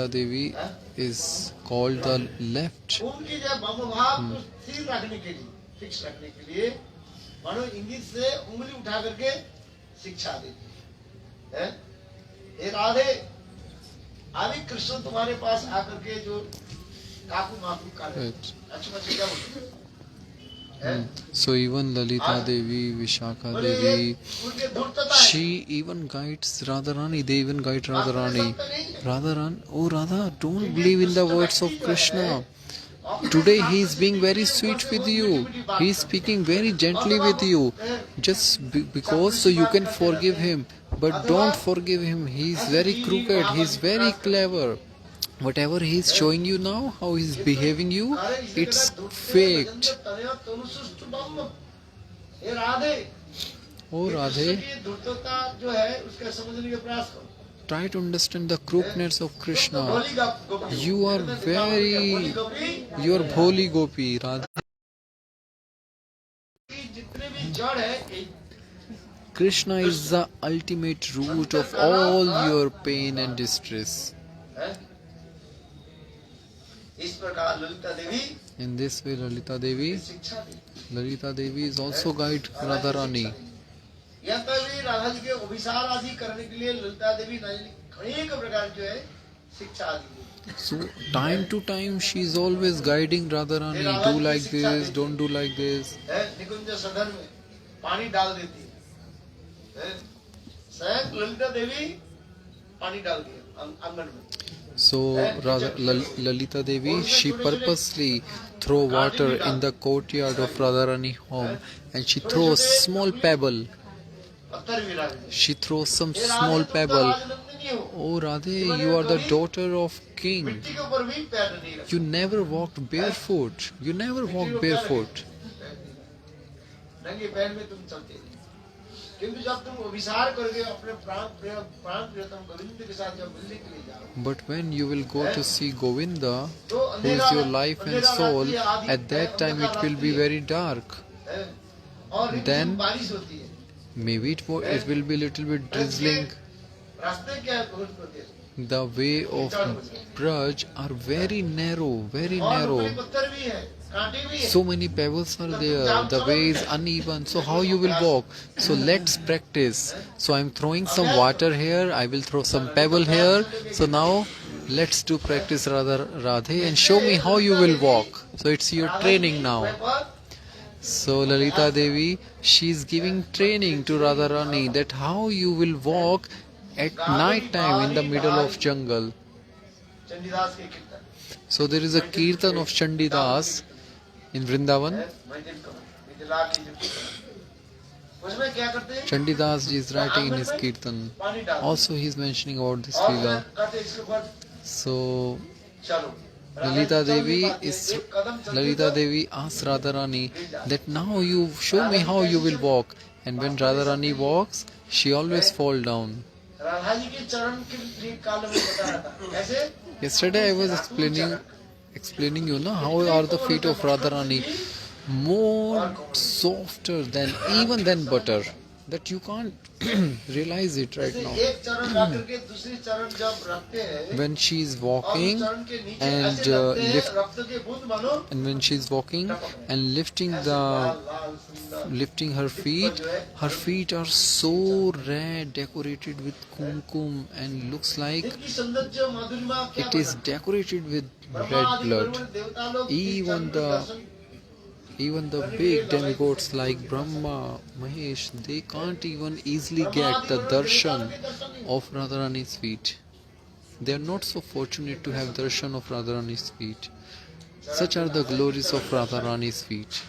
Devi is called the left. उनकी जो मम्मा भाव को स्थिर रखने के लिए फिक्स रखने के लिए मानो इंगित से उंगली उठा करके शिक्षा देती है। एक राधे अभी कृष्ण तुम्हारे पास आकर के जो काकू माकू कर अच्छी क्या बोलते हैं? So even Lalita Devi, Vishakha Devi, उनके धूर्तता है। she even guides Radharani. They even guide Radharani. Radharani, oh Radha, don't believe in the words of Krishna. Today he is being very sweet with you. He is speaking very gently with you. Just because so you can forgive him. But don't forgive him. He is very crooked. He is very clever. Whatever he is showing you now, how he is behaving you, it's faked. ये Radhe Oh Radhe, की धूर्तता जो है उसका समझने का प्रयास करो। try to understand the crookedness of Krishna. भोली गोपी You are भोली गोपी you are Bholi Gopi, Radha. की जितने भी जड़ है Krishna is the ultimate root of all your pain and distress. इस प्रकार Lalita Devi In this way, Lalita Devi शिक्षा दी। is also guide Radharani. यह भी राधा जी के अभिसार आदि करने के लिए ललिता देवी अनेक प्रकार जो है शिक्षा आदि दी। So, time to time, she is always guiding Radharani. Do like this, don't do like this. निकुंज सदन में पानी डाल देती है। स्वयं ललिता देवी पानी डाल दिया आंगन में। So, Lalita Devi, she purposely throw water in the courtyard of Radharani home, and she throws small pebble. पत्थर भी डाल दिए। She throws some small pebble. Oh Radhe, you are the daughter of king. मिट्टी के ऊपर भी पैर नहीं रखते। You never walked barefoot. You never walked barefoot. नंगे पैर में तुम चलते थे। किंतु जब तुम अभिसार करके अपने प्राण प्रियतम गोविंद के साथ जब मिलने के लिए जाओ, But when you will go to see Govinda, who is your life and soul, at that time it will be very dark. और Then- बारिश होती है। Maybe it will be little bit drizzling. रास्ते क्या है बहुत प्रदेश the way of Braj are very narrow, very narrow. पत्थर भी है, कांटे भी है। So many pebbles are there, the way is uneven, so how you will walk? So let's practice. So I'm throwing some water here, I will throw some pebble here. So now let's do practice Radhe and show me how you will walk. So it's your training now. So Lalita Devi, she is giving training to Radharani that how you will walk at night time in the middle of jungle. Chandidas के कीर्तन, So there is a kirtan of Chandidas in Vrindavan. Mithila की जो कीर्तन, उसमें क्या करते हैं? Chandidas ji is writing in his kirtan. पानी डाल, Also he is mentioning about this और Leela. कहते हैं इसके ऊपर So चलो। Lalita Devi asks Radharani that now you show me how you will walk. And when Radharani walks, she always fall down. Radha ji के चरण के काल में बता रहा था, कैसे? Yesterday I was explaining you know how are the feet of Radharani more softer than even than butter, that you can't realize it right now. एक चरण रख करके दूसरी चरण जब रखते हैं, When she is walking चरण के नीचे and ऐसे रखते हैं, lift रक्त के बूंद मानो and when she is walking and lifting her feet are so red, decorated with kumkum, and looks like इनकी सौंदर्य माधुर्य क्या it is decorated with red blood. देवता लोग Even the big demigods like Brahma, Mahesh, they can't even easily get the darshan of Radharani's feet. They are not so fortunate to have darshan of Radharani's feet. Such are the glories of Radharani's feet.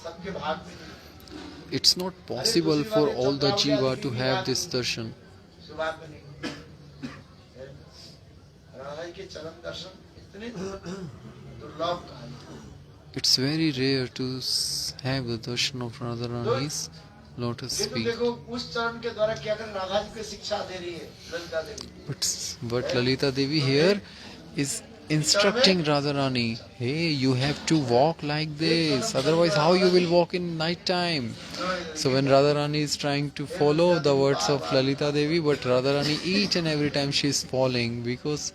सबके भाग में नहीं, It's not possible for all the jiva to have this darshan. शुरुआत में नहीं। राधा जी के चरण दर्शन इतने दुर्लभ कहा है। It's very rare to have the darshan of Radharani's lotus लेकिन feet. देखो उस चरण के द्वारा क्या कर राधा जी को शिक्षा दे रही है Lalita Devi. But Lalita Devi here is instructing Radharani, hey, you have to walk like this, otherwise how you will walk in night time? So when Radharani is trying to follow the words of Lalita Devi, but Radharani each and every time she is falling, because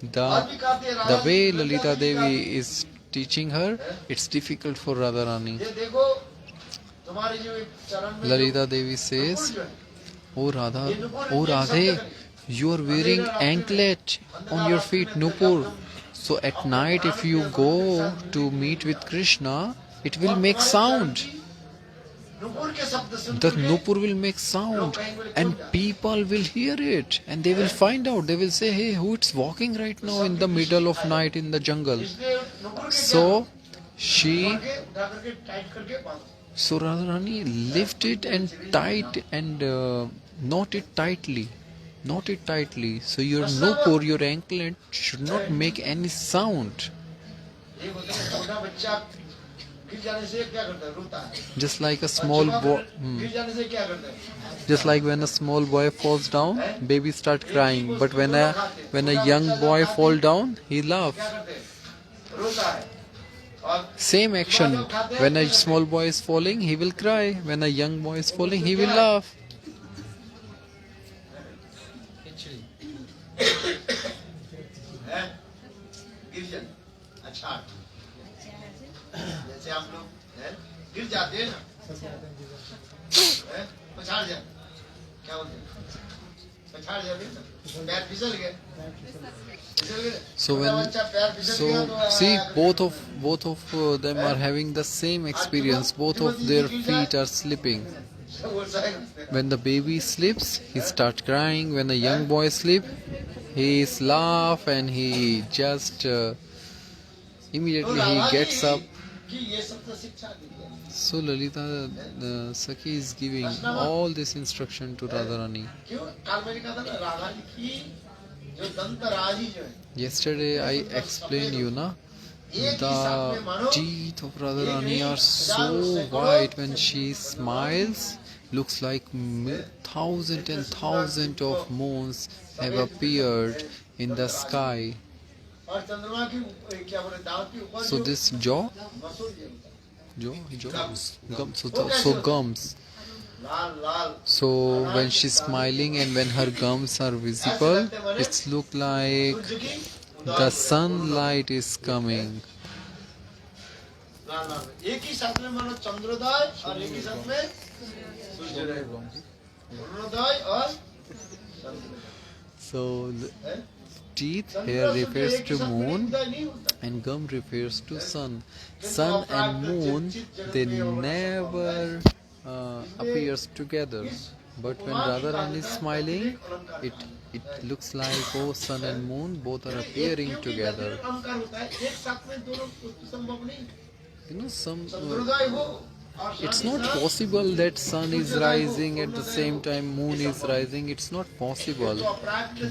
the way Lalita Devi is teaching her, it's difficult for Radharani. ये देखो तुम्हारे जो चरण में Lalita Devi says, oh Radhe, you are wearing anklet on your feet, Nupur. So at night if you go to meet with Krishna, it will make sound. Nupur के शब्द सुन The Nupur will make sound and people will hear it and they will find out. They will say, hey, who is walking right now in the middle of night in the jungle? इसलिए नुपुर के So she आगे उठा करके tight करके बांधो। So Radharani lift it and tight and knot it tightly. Knot it tightly. So your nupur, your anklet should not make any sound. एक होता है छोटा बच्चा गिर जाने से क्या करता है, रोता है। Just like a small boy. गिर जाने से क्या करता है? Just like when a small boy falls down, babies start crying. But when a young boy fall down, he laugh. क्या करते हैं? रोता है। और Same action. When a small boy is falling, he will cry. When a young boy is falling, he will laugh. है गिरजन अच्छा जैसे हम लोग गिर जाते हैं ना, पछाड़ जाते, क्या बोलते हैं, पछाड़ जाते हैं ना, पैर फिसल गए, So see, both of them are having the same experience. Both of their feet are slipping. When the baby sleeps, he starts crying. When a young boy sleeps, he laugh and he just immediately he gets up. So Lalita Sakhi is giving all this instruction to Radharani. Yesterday I explained you na, the teeth of Radharani are so white. When she smiles, looks like thousands and thousands of moons have appeared in the sky. So this jaw, gums. So gums. Lal Lal So when she's smiling and when her gums are visible, it's look like सूर्य की the sunlight is coming. लाल लाल एक ही साथ में मानो चंद्रोदय और एक ही साथ में सूर्योदय अरुणोदय और चंद्रोदय So the हैं? teeth here refers to moon and gum refers to sun. Sun and moon, they never appears together. But when Radharani is smiling, it looks like oh sun and moon both are appearing together. अलंकार होता है एक साथ में दोनों संभव नहीं You know some. चंद्रोदय हो It's not possible that sun is rising at the same time moon is rising. It's not possible.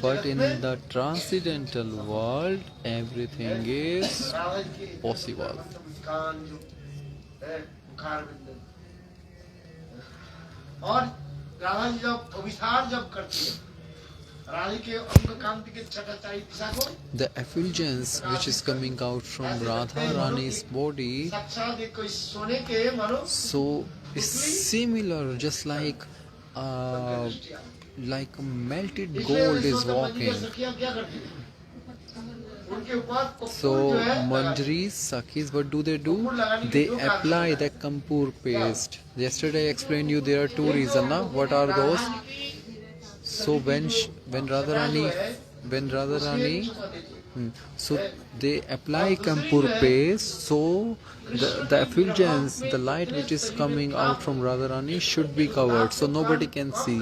But in the transcendental world, everything is possible. और राधा जी जब अभिसार जब करती है रानी के अंग कांति के छटाचाई दिशा को The effulgence which is coming out from Radharani's body, साक्षात एक कोई सोने के मानो so is similar, just like melted gold is walking. सखियां क्या करती है उनके ऊपर कपूर So जो है Manjaris, Sakhis, what do? They apply the kampur paste. Yesterday I explained you there are two reasons. Na? What are those? So when Radharani, so they apply kampur paste, so the effulgence, the light which is coming out from Radharani should be covered, so nobody can see.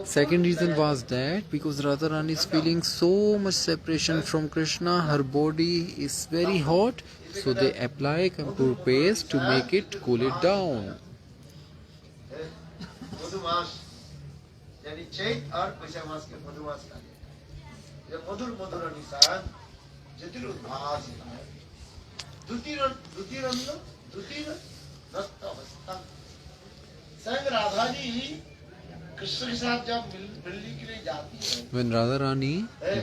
Second reason was that because Radharani is feeling so much separation from Krishna, her body is very hot, so they apply kampur paste to make it cool it down. मधुमास यानी चैत और वैशाख मास के मधुमास का ये मधुर मधुर निशान जटिल उद्भास है द्वितीय नस्त अवस्था संग राधा जी कृष्ण के साथ जब मिलने के लिए जाती है When Radharani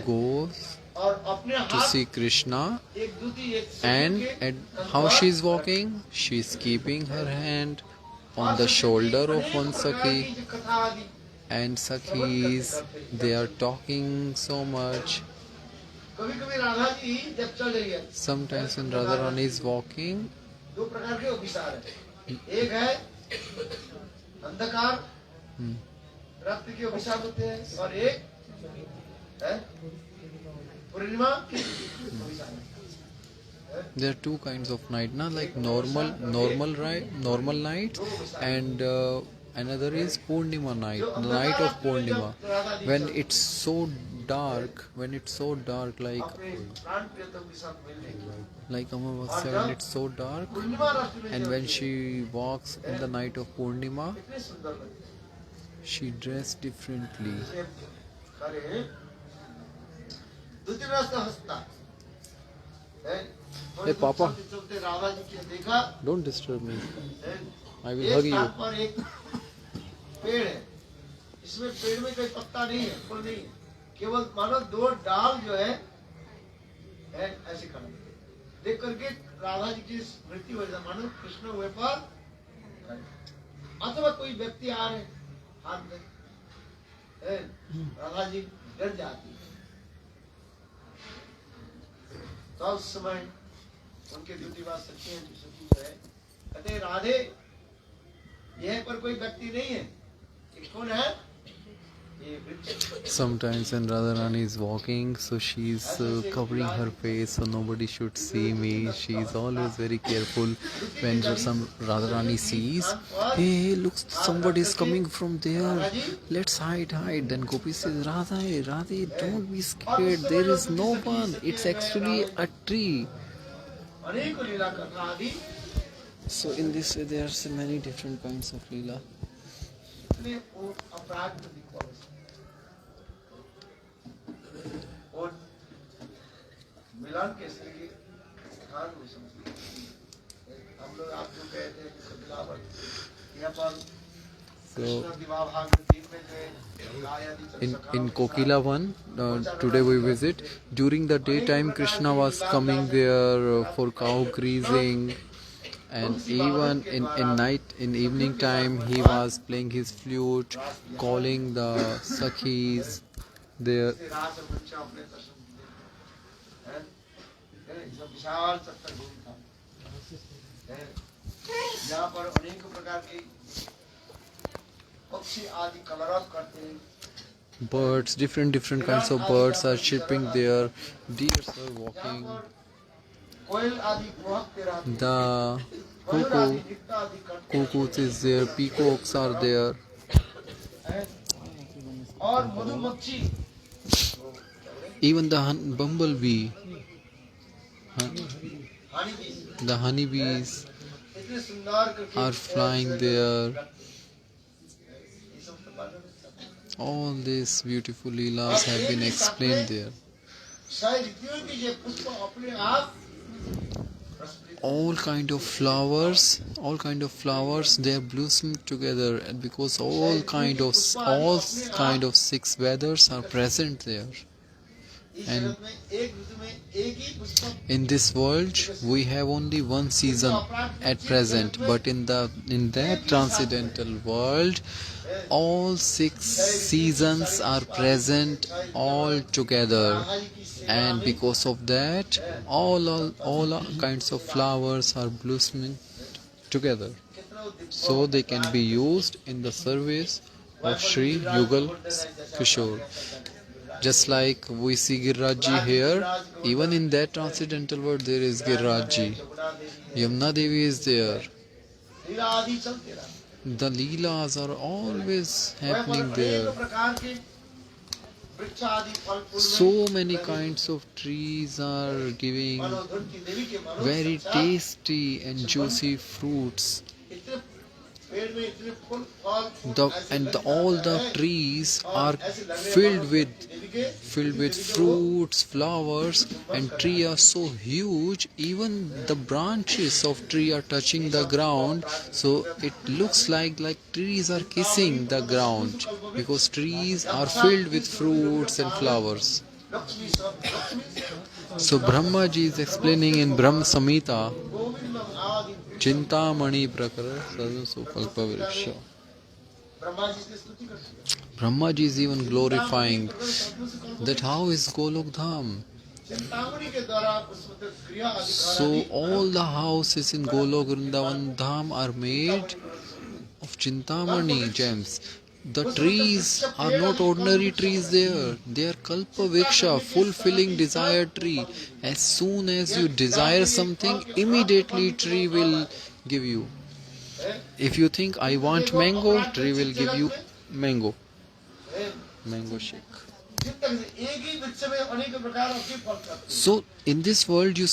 goes और अपने to हाथ see Krishna, एक दूती एक and how she is walking, she is keeping her hand on the shoulder of one Sakhi, and Sakhis, they are talking so much. कभी-कभी राधा जी जब चल रही है Sometimes when Radharani is walking, दो प्रकार के अभिसार है एक है अंधकार रात्रि के अभिसार होते हैं और एक है पूर्णिमा के अभिसार है there are two kinds of night, na, like normal night, and another is Purnima night, the night of Purnima, when it's so dark, like Amavasya, when it's so dark, and when she walks in the night of Purnima, she dressed differently. Hey Papa, don't disturb me. I will hug you. एक पेड़ है इसमें पेड़ में कोई पत्ता नहीं है फूल नहीं है केवल मानो दो डाल जो है ऐसे खड़ा देख करके राधा जी की मृत्यु हो जाए मानो कृष्ण हुए पर अथवा कोई व्यक्ति आ रहे हाथ में राधा जी डर जाती है तो उस समय उनके द्वितीय बात सच्ची है सच्ची जो है कहते राधे यह पर कोई व्यक्ति नहीं है ये कौन है ये वृक्ष Sometimes when Radharani is walking, so she's covering her face so nobody should see me. She is always very careful. When some Radharani sees, hey, look, somebody is coming from there. Let's hide. Then Gopi says, Radhe, don't be scared. There is no one. It's actually a tree. अनेक लीला करना आदि So in this way, there are many different kinds of Leela. इतने वो अपराध में दिखा और मिलान के लिए स्थान को समझते हम लोग आप जो कहते हैं कि मिलावट यहाँ पर कृष्ण विवाह भाग में 3 में जो है गाय आदि In Kokila 1, today we visit. During the daytime, Krishna was coming there for cow grazing, And even in night, in evening time, he was playing his flute, calling the sakhis there. से रास मंच अपने दर्शन दिए हैं इसमें विशाल चक्कर घूमता है यहाँ पर अनेक प्रकार के पक्षी आदि कलरव करते हैं Birds, different kinds of birds are chirping there. Deers are walking. कोयल आदि महकते रहते The मयूर आदि नृत्य आदि करते cuckoos is there. Peacocks are there. हैं और मधुमक्खी Even the bumblebee, हानि भी the honeybees इतने सुंदर करके are flying there. ये सब तो बात है All these beautiful leelas have been explained there. शायद ऋतुओं की ये पुष्प अपने आप All kind of flowers, they are blossoming together, and because all kind of six weathers are present there. इस And जगत में एक ऋतु में एक ही पुष्प in this world, we have only one season at present, but in that transcendental world, all six seasons are present all together, and because of that, all kinds of flowers are blossoming together, so they can be used in the service of Sri Yugal Kishore. Just like we see Girajji here, even in that transcendental world there is Girajji. Yamuna Devi is there. लीला आदि चलते रहते The Leelas are always happening there. अनेक प्रकार के वृक्ष आदि फल फूल में So many kinds of trees are giving मनोधन की देवी के मनोज very संचार, tasty and juicy fruits. इतने पेड़ में इतने फूल फल And all the trees are filled with fruits, flowers, and tree are so huge, even the branches of tree are touching the ground, so it looks like trees are kissing the ground, because trees are filled with fruits and flowers. Lakshmi सब Lakshmi So Brahma ji is explaining in Brahma Samhita, Govind आदि Chintamani Prakara Sadhu-sanga Vriksha. Brahma ji की स्तुति करते हैं Brahma ji is even glorifying that how is Golok Dham. Chintamani के द्वारा उसमें क्रिया आदि So all the houses in Golok Vrindavan Dham are made of Chintamani gems. The trees are not ordinary trees there. They are Kalpa Vriksha, fulfilling desire tree. As soon as you desire something, immediately tree will give you. If you think I want mango, tree will give you mango. Mango shake. जिन तक से एक ही वृक्ष में अनेक प्रकार के फल करते हैं So in this world you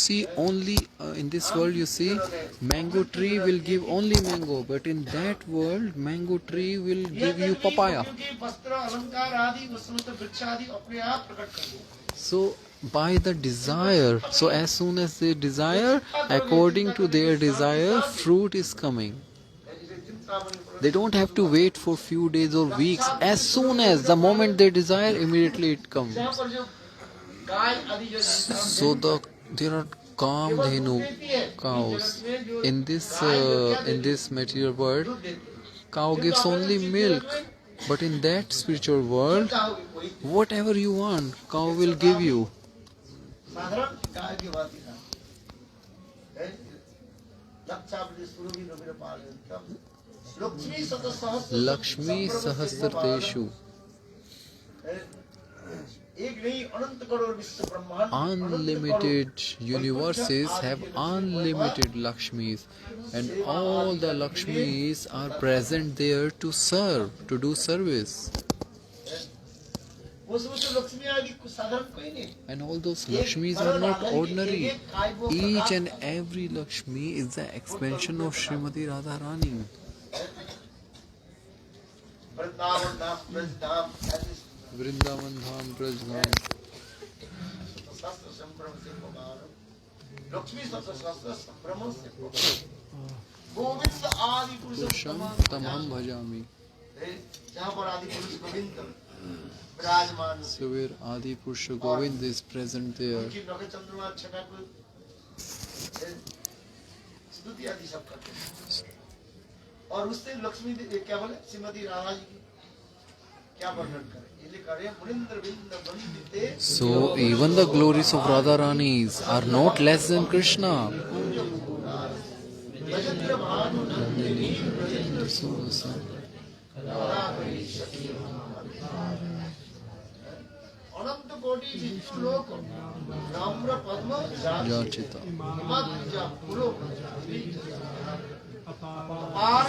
see mango tree will give only mango, but in that world mango tree will give you papaya. क्योंकि वस्त्र अलंकार आदि उसमें तो वृक्ष आदि अपने आप प्रकट कर देते हैं So by the desire, so as soon as they desire, according to their desire, fruit is coming. इसे Chintamani They don't have to wait for few days or weeks. As soon as the moment they desire, immediately it comes. यहाँ पर जो गाय आदि जो So there are Kamdhenu cows. In this material world, cow gives only milk. But in that spiritual world, whatever you want, cow will give you. साधारण गाय की बात ही था लक्षावधि सुरभि नवीन पाल Lakshmi सतसहस्र Lakshmi Sahasrateshu. एक नहीं अनंत करोड़ विश्व ब्रह्मांड Unlimited universes have unlimited Lakshmis, and all the Lakshmis are present there to serve, to do service. उसमें तो लक्ष्मी आदि कुछ साधारण कोई नहीं And all those Lakshmis are not ordinary. Each and every Lakshmi is the expansion of Srimati Radharani. Vrindavan धाम ब्रज धाम ऐसे Vrindavan Dham, Braj Dham. शास्त्र संभ्रम से भगवान लक्ष्मी शास्त्र संभ्रम से भगवान गोविंद आदि पुरुष Purusham Tamham Bhajami. जहाँ पर आदि पुरुष गोविंद विराजमान So where Adi Purusha Govind is present there. उनकी नख चंद्रमा छटा को स्तुति आदि सब करते हैं। और उस दिन लक्ष्मी देवी क्या बोले, श्रीमती राधा जी की क्या वर्णन करें, ये लिखा है मुनिंद्र बिंद वंदिते। So even the glories of Radharani's are not less than Krishna. Gajendra Bhanu Nandini अनंत कोटि विष्णु लोक नाम्र पद्म Jachita. हिमाद्रिजा पुरो अपार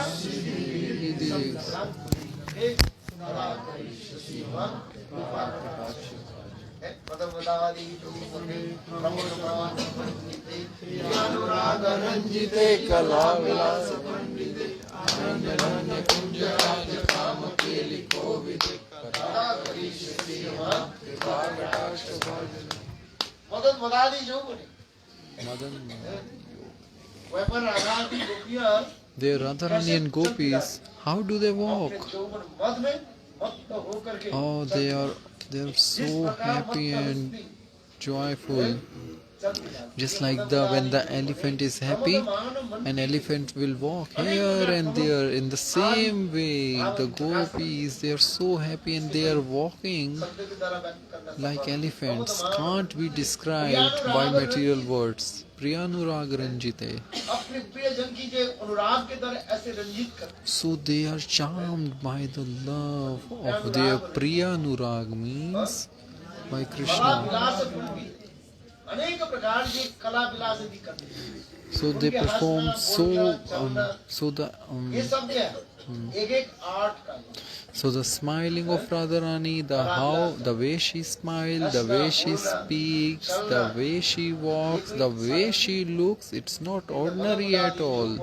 पदमदारी अनुराग रंजिते कला विलास पंडिते मदन मदारी जो बोले वेपर राधारनी गोपियां, They are Radharani and gopis. How do they walk? मद में मत होकर के Oh, they are so happy and joyful. Just like when the elephant is happy, an elephant will walk here and there. In the same way, the gopis, they are so happy and they are walking like elephants. Can't be described by material words. Priyanurag Ranjite. अपने प्रियजन की जो अनुराग के द्वारा ऐसे रंजित कर, So they are charmed by the love of their Priyanurag, means by कला Krishna. विलास पूर्वी अनेक प्रकार की कला विलास भी करते हैं। So they perform ये सब क्या है, एक एक आर्ट का है। so the smiling of Radharani, the way she smiles, the way she speaks, the way she walks, the way she looks, it's not ordinary at all.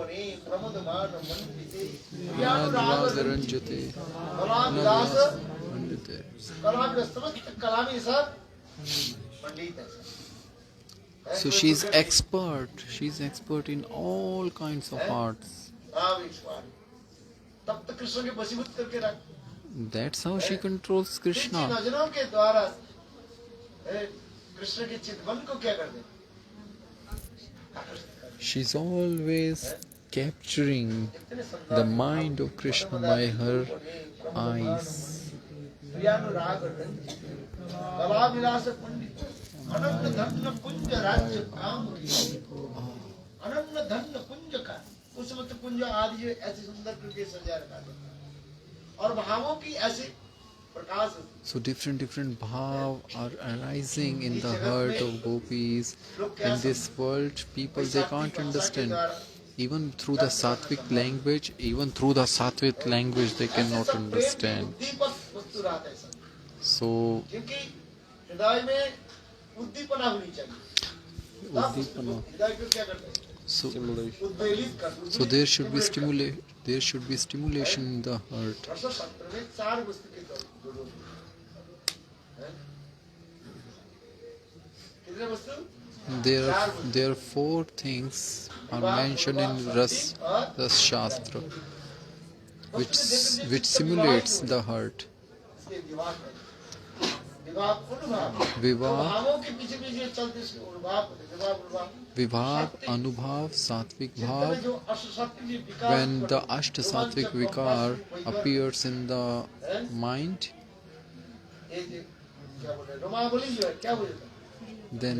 Priyanurag Ranjite. कला विलास कला विलास समस्त कला में सब पंडित है। So she's expert. She's expert in all kinds of arts. तब तक कृष्ण के वशीभूत करके रख। That's how she controls Krishna. नजरों के द्वारा कृष्ण के चितवन को क्या कर दे? She's always capturing the mind of Krishna by her eyes. प्रियानुराग Ranjit कला विलास पंडित अनंत धन कुंज राज्य काम अनंत धन कुंज का उस वक्त कुंज आदि जो ऐसे सुंदर करके सजा रखा था और भावों की ऐसे प्रकाश। So different bhav are arising in the heart of gopis. In this world, people they can't understand. Even through the sattvic language, they cannot understand. So क्योंकि हृदय में उद्दीपना होनी चाहिए। Uddipana. हृदय को क्या करते हैं? उद्वेलित कर। So there should be stimulation in the heart. अर्थशास्त्र में चार वस्तु की जरूरत है। कितने वस्तु? There are 4 things are mentioned in Ras Shastra, which simulates the heart. इसके विवाह है। विवाह अनुभाव। Vivah, भावों के पीछे पीछे चलते इसके अनुभाव विवाह। Vibhav, Anubhav, Sattvic Bhav. जो अष्टसात्विक विकार When the Ashta Sattvic Vikar appears in the mind, क्या बोल रहे रोमावली जो है क्या बोलते हैं? then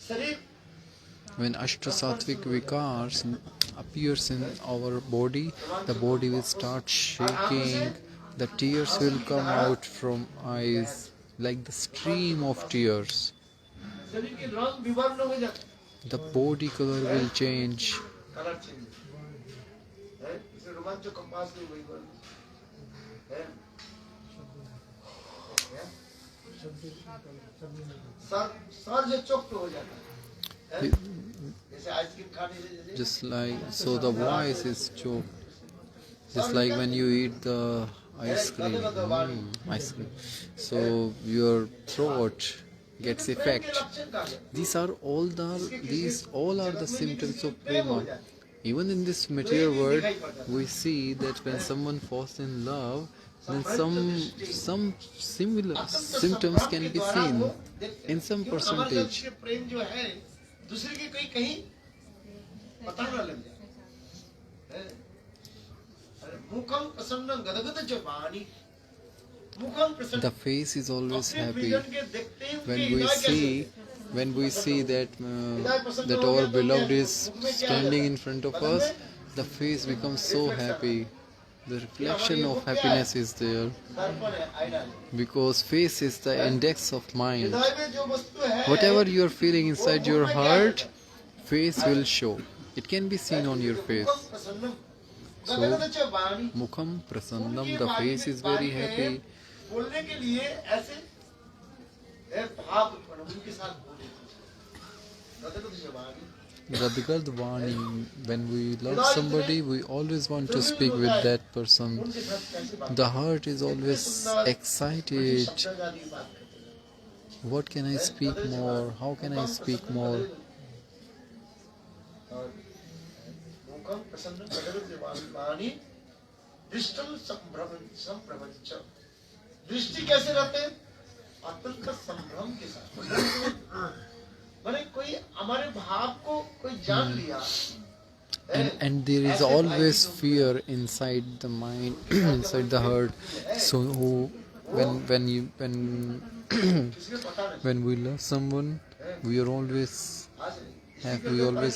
शरीर when Ashta Sattvic Vikars appears in our body, the body will start shaking, the tears will come out from eyes like the stream of tears. शरीर के रंग विवर्ण हो जाते हैं। The body color will change. Colour change है। इसे रोमांचक compass के विवर्ण है। सर जो चोक्त हो जाता है। जैसे आइसक्रीम खाने से जैसे Just like, so the voice is choked. Just like when you eat the ice cream. Ice cream. So your throat gets effect. These all are the symptoms of prema. Even in this material world, we see that when someone falls in love, then some similar symptoms can be seen in some percentage. प्रेम जो है दूसरे के कोई कहीं पता न लग जाए। अरे मुखम प्रसन्नम गदगद च वाणी, मुखम प्रसन्न। The face is always अपने happy. प्रियजन के देखते ही उनके When we हृदय कैसे see, when we see that our beloved is standing in front of us, the face becomes so happy. The reflection of happiness is there, दर्पण है, आईना है। because face is the index of mind. हृदय में जो वस्तु है, Whatever you are feeling inside your heart, face will show. It can be seen on your face. Mokham प्रसन्नम So, गदगद च वाणी, Mukham Prasannam, उनकी the वाणी face में is very वाणी में happy. बोलने के लिए ऐसे भाव उत्पन्न उनके साथ बोले। गदगद च वाणी, Gadgad Vani, when we love somebody, we always want to speak with that person. उनके साथ कैसे बात The heart is always excited. शब्द आदि की बात करते हैं। What can I speak more? How can I speak more? और मुखम प्रसन्न गदगद वाणी दृष्टम संभ्रमंच, दृष्टि कैसे रहते हैं? अत्यंत संभ्रम के साथ। माने कोई हमारे भाव को कोई जान लिया, And there is always fear inside the mind, inside the heart. So when we love someone, we always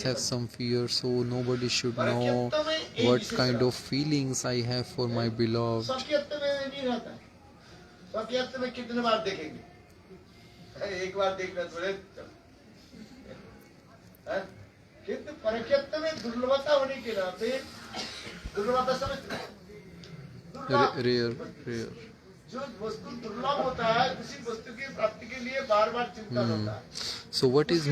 have some fear. So nobody should know what kind of feelings I have for my beloved. सबके अंत में नहीं रहता है। सबके अंत में कितने बार देखेंगे? एक बार देखना थोड़े, किंतु परख्यत्व में दुर्लभता होने के नाते, दुर्लभता समझते हैं? Rare. जो वस्तु दुर्लभ होता है, उसी वस्तु की प्राप्ति के लिए बार-बार चिंतन होता है। So what is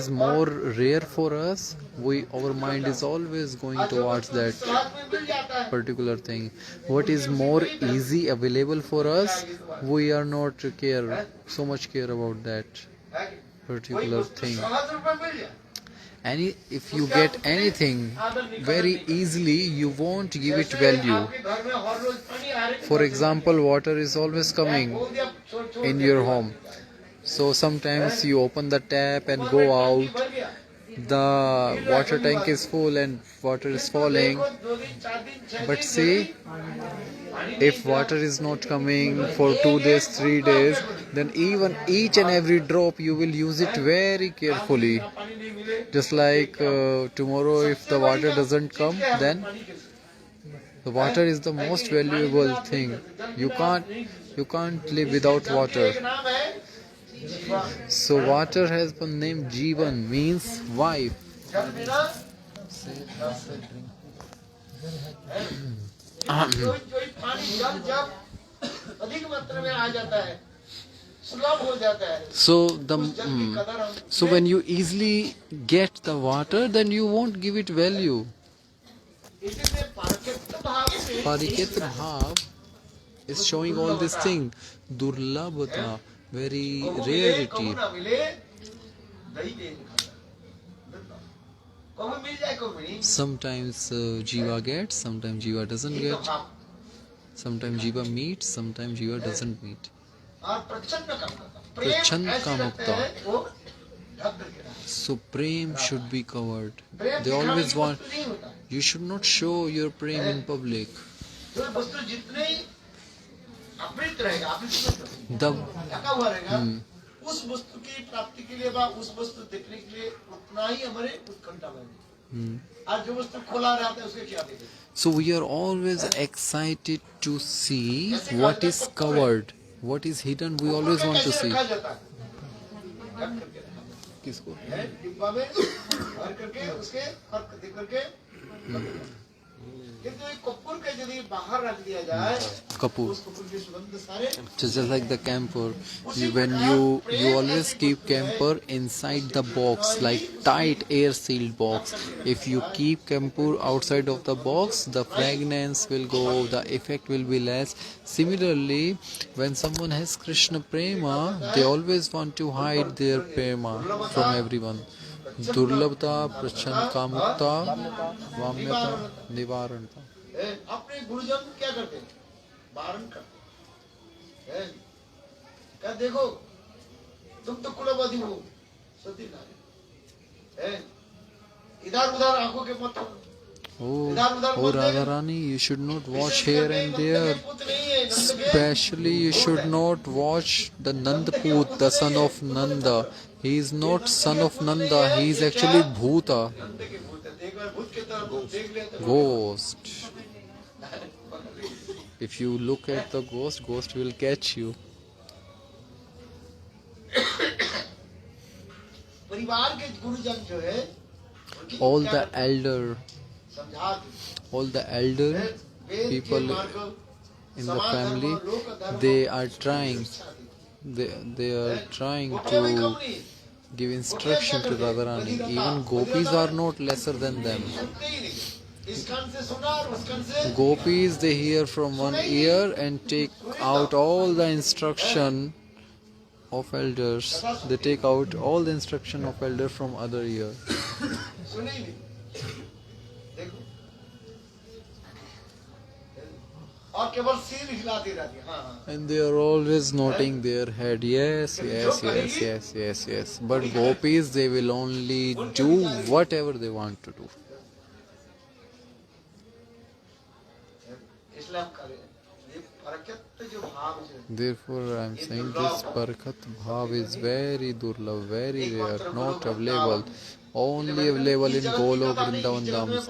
more rare for us? Our mind is always going towards that समाज में मिल जाता है। particular thing. What is more easy available for us? We are not so much care about that particular thing. समाज में मिल जाए। If you get anything very easily, you won't give it value. आपके घर में हर रोज पानी आ रहा है। For example, water is always coming in your home. So sometimes you open the tap and go out. The water tank is full and water is falling. But see, if water is not coming for 2 days, 3 days, then even each and every drop you will use it very carefully. Just like tomorrow, if the water doesn't come, then the water is the most valuable thing. You can't live without water. So water has been named Jeevan, means wife. So when you easily get the water, then you won't give it value. Parikit Bhav is showing all this thing. Durlabhata, very rarity. Sometimes Jiva gets, sometimes Jiva doesn't get. Sometimes Jiva meets, sometimes Jiva doesn't meet. Prachand Kamukta. So prem should be covered. They always want, you should not show your prem in public. उस वस्तु की प्राप्ति के लिए उस वस्तु देखने के लिए उतना ही हमारे उत्कंठा बने। आज जो वस्तु खोला रहता है उसके क्या देखें? So we are always excited to see what is covered, what is hidden. We always want to see. किसको? डिब्बा में भर करके उसके फर्क देख करके। कपूर के यदि बाहर रख दिया जाए, Kapoor. उस कपूर की सुगंध सारे Just like the camphor, when you always keep camphor inside the box, like tight air sealed box. If you keep camphor outside of the box, the fragrance will go, the effect will be less. Similarly, when someone has Krishna prema, they always want to hide their prema from everyone. Durlabhta, Prachand Kamukta, Vamyata, Nivaranta. अपने गुरुजन क्या करते हैं? वारण करते हैं। क्या देखो, तुम तो कुलवधि हो, सती नारी। हैं? इधर उधर आंखों के मत हो। Oh, oh Radharani, you should not watch here and there. Especially you should not watch the Nandaput, the son of Nanda. He is not son of Nanda, he is actually Bhuta, ghost. If you look at the ghost, ghost will catch you. परिवार के गुरुजन जो है All the elder people in the family, they are trying to give instruction to Radharani. Even gopis are not lesser than them. Gopis, they hear from one ear and take out all the instruction of elders. They take out all the instruction of elder from other ear. And they are always nodding their head, yes, yes, yes, yes, yes, yes. But gopis, they will only do whatever they want to do. Therefore, I am saying this Parakat Bhav is very durlabh, very rare, not available. Only available in Golok, Vrindavan Dhams.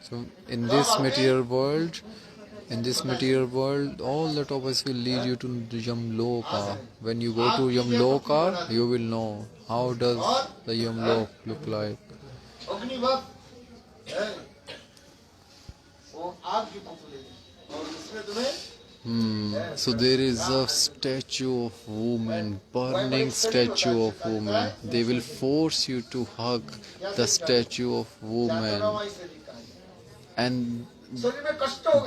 So in this material world, all the topics will lead you to Yamloka. When you go to Yamloka, you will know how does the Yamlok look like. So there is a statue of woman, burning statue of woman. They will force you to hug the statue of woman, and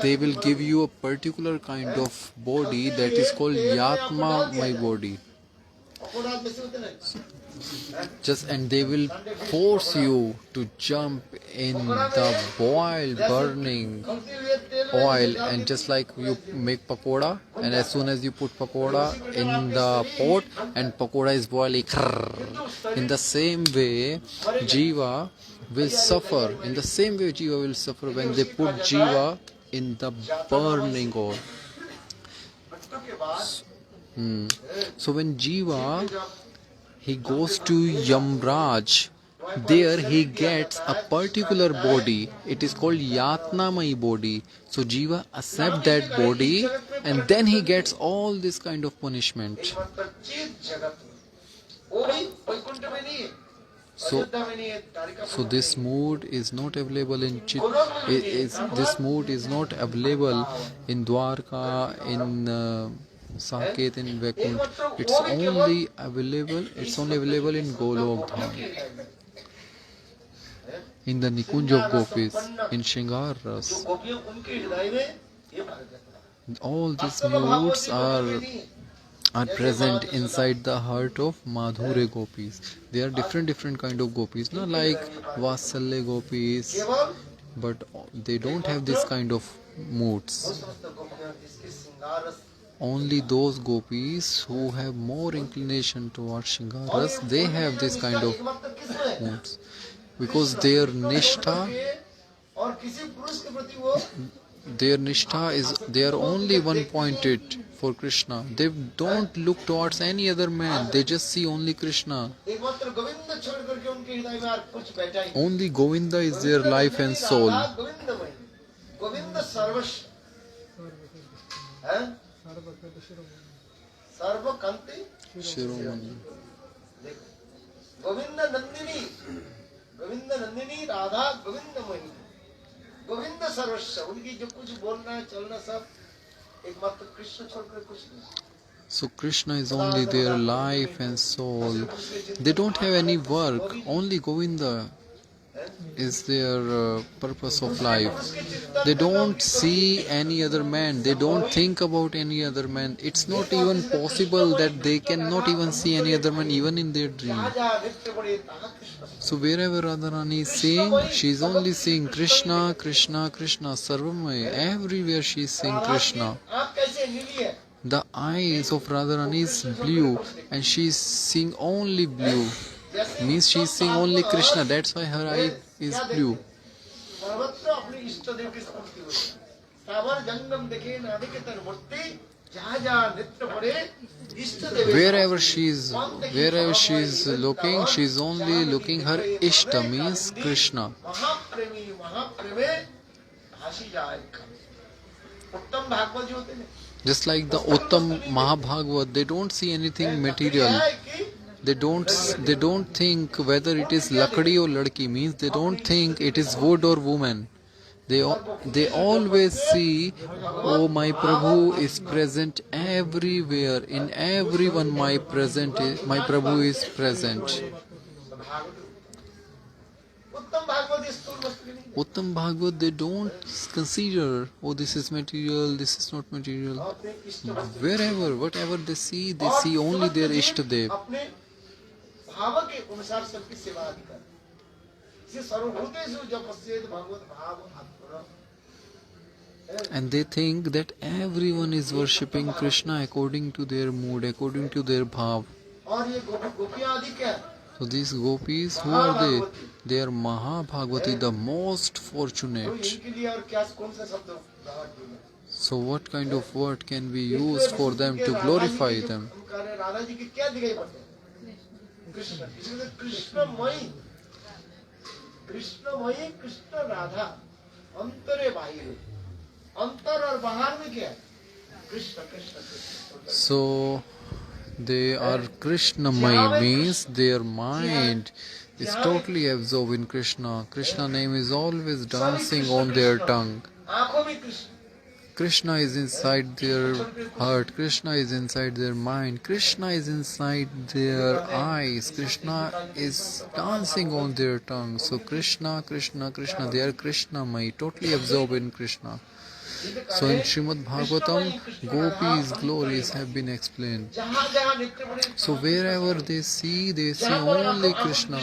they will give you a particular kind of body that is called Yatma, my body. And they will force you to jump in the boiled, burning oil, and just like you make pakoda, and as soon as you put pakoda in the pot and pakoda is boiling, in the same way Jiva will suffer. In the same way Jiva will suffer when they put Jiva in the burning oil. So when Jiva, he goes to Yamraj, there he gets a particular body. It is called Yatnamai body. So Jiva accepts that body, and then he gets all this kind of punishment. So this mood is not available in this mood is not available in Dwarka, in Saket, in Vaikunt. It's only available in Golok Dham, in the nikunj of gopis, in Shringar Ras. All these moods are present inside the heart of Madhure gopis. They are different kind of gopis, not like Vasalya gopis, but they don't have this kind of moods. Only those gopis who have more inclination towards Shingaras, they have this kind of moods, because their nishtha is, they are only one pointed for Krishna. They don't look towards any other man, they just see only Krishna. Only Govinda is their life and soul. Shiromani. Govinda Nandini, Radha, Govinda Mani. Govinda Sarvasya, उनकी जो कुछ बोलना है चलना सब एकमात्र कृष्ण छोड़कर कुछ नहीं. So Krishna is only their life and soul. They don't have any work. Only Govinda is their purpose of life. They don't see any other man. They don't think about any other man. It's not even possible that they cannot even see any other man even in their dream. So wherever Radharani is saying, she is only saying Krishna, Krishna, Krishna, Sarvamaya. Everywhere she is saying Krishna. the eyes of Radharani is blue and she is seeing only blue. Means she is seeing only Krishna. That's why her eye is blue. सर्वत्र अपने इष्ट देव की स्मृति होती है। सावर जंगम देखे नादि के तर मूर्ति जहाँ जहाँ नृत्य पड़े इष्ट देव wherever she is looking, she is only looking her Ishta, means Krishna. महाप्रेमी महाप्रेमे भासी जाए। उत्तम भागवत जो होते हैं Just like the Uttam Mahabhagavad, they don't see anything material. They don't think whether it is lakdi or ladki, means they don't think it is wood or woman. They always see, oh, my Prabhu is present everywhere. In everyone my Prabhu is present. Uttam Bhagavad, they don't consider, oh, this is material, this is not material. Wherever, whatever they see only their Ishtadev. भाव के अनुसार सबकी सेवा आदि कर इसे सर्वभूतेषु जब पश्येत भगवत भाव आत्मना. And they think that everyone is worshipping Krishna according to their mood, according to their bhav. और ये गोपियां आदि क्या है? So these gopis, who are they? They are Mahabhagavati, the most fortunate. इनके लिए और क्या कौन सा शब्द व्यवहार किया? So what kind of word can be used for them to glorify them? Radha ji की क्या दिखाई पड़ते हैं? कृष्ण, इसलिए कृष्णमयी कृष्ण राधा अंतरे बाहिर, अंतर और बाहर में क्या है? Krishna Krishna Krishna. So they are Krishnamai, means their mind is totally absorbed in Krishna. Krishna name is always dancing on their tongue. आंखों में Krishna, Krishna is inside their heart, Krishna is inside their mind, Krishna is inside their eyes, Krishna is dancing on their tongue. So Krishna, Krishna, Krishna, they are Krishnamai, totally absorbed in Krishna. So in Srimad Bhagavatam, Gopis' glories have been explained. So wherever they see only Krishna.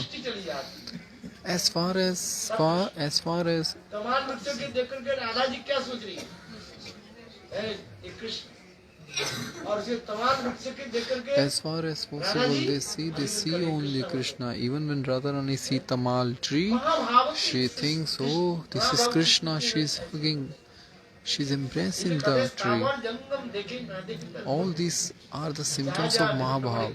As far as As far as possible, they see only Krishna. Even when Radharani see Tamal tree, she thinks, oh, this is Krishna, she is hugging, she is embracing the tree. All these are the symptoms of Mahabhav.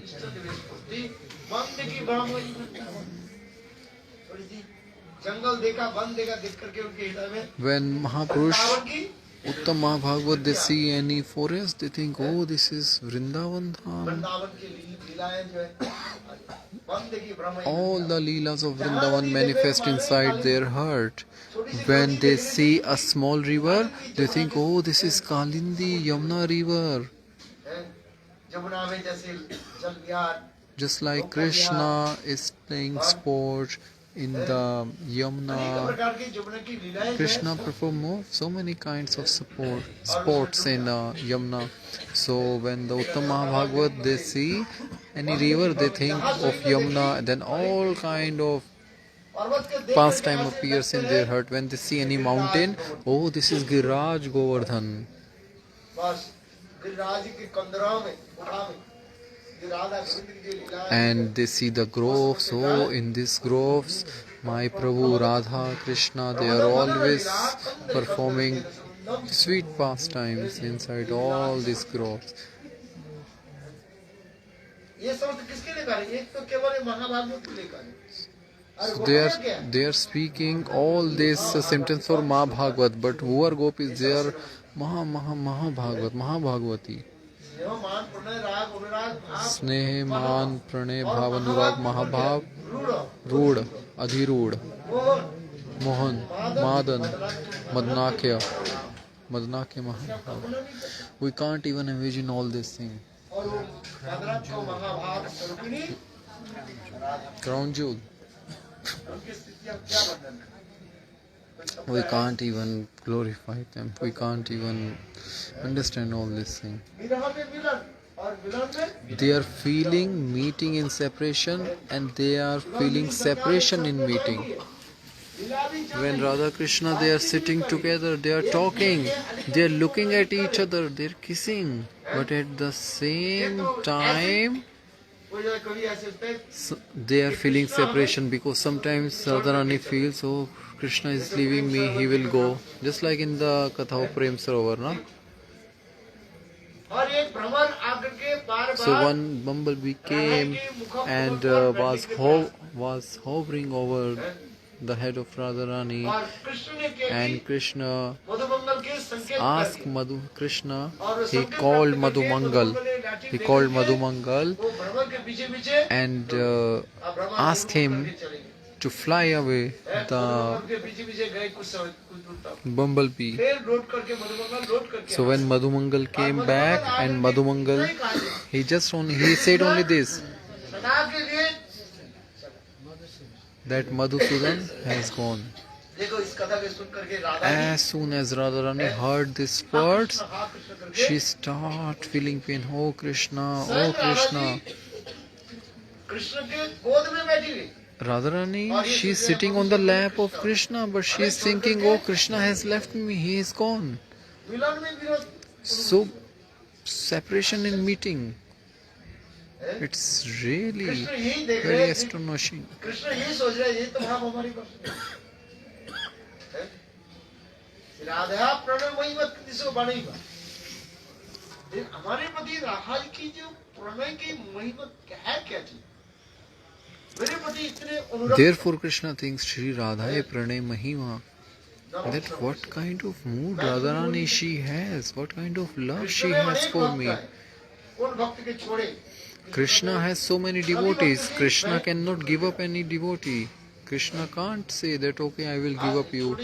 When Mahapurush, Uttam Mahabhagavad, they see any forest, they think, oh, this is Vrindavan Dham. All the Leelas of Vrindavan manifest inside their heart. When they see a small river, they think, oh, this is Kalindi, Yamuna river. Just like Krishna is playing sport in the Yamuna, Krishna performed so many kinds of sports in Yamuna. So when the Uttam Mahabhagavad, they see any river, they think of Yamuna, then all kind of pastime appears in their heart. When they see any mountain, oh, this is Giraj Govardhan. And they see the groves, oh, in these groves, my Prabhu, Radha, Krishna, they are always performing sweet pastimes inside all these groves. So they are speaking all these symptoms for Mahabhagavad, but who are gopis? They are Mahabhagavati. Snehe, Man, Pranay, Bhav, Anurag, Mahabhav, Rood, Adhirood, Mohan, Madan, Madnakya, Mahabhav. We can't even imagine all these things. Crown jewel. We can't even glorify them. We can't even understand all these things. They are feeling meeting in separation, and they are feeling separation in meeting. When Radha Krishna, they are sitting together, they are talking, they are looking at each other, they are kissing. but at the same time they are feeling separation, because sometimes Radharani feels, oh, Krishna is leaving me, he will go, just like in the Katha of Prem Sarovar, na? So one bumblebee came and was hovering over the head of Radharani, and Krishna asked Krishna, he called Madhumangal and asked him to fly away the bumblebee. So when Madhumangal came back, and Madhumangal, he said only this, that Madhusudan has gone. As soon as Radharani heard these words, she started feeling pain. Oh Krishna, oh Krishna. Radharani, she is sitting on the lap of Krishna, but she is thinking, oh, Krishna has left me, he is gone. So, separation in meeting. It's really very astonishing. Therefore, Krishna thinks Shri Radhaye Pranay Mahima, that what kind of mood Radharani she has, what kind of love she has for me. Krishna has so many devotees. Krishna cannot give up any devotee. Krishna can't say that, okay, I will give up you.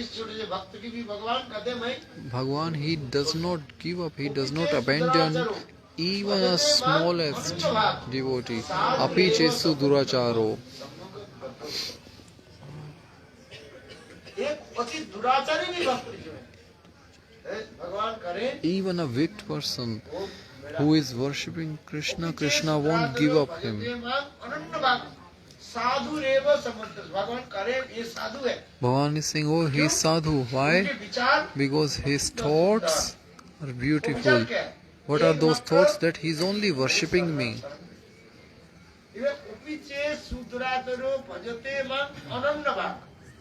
Bhagwan, he does not give up, he does not abandon even a smallest devotee. Api chesu duracharo. Even a wicked person who is worshipping Krishna, Krishna won't give up him. Bhagavan is saying, oh, he is sadhu. Why? Because his thoughts are beautiful. What are those thoughts? That he is only worshipping me.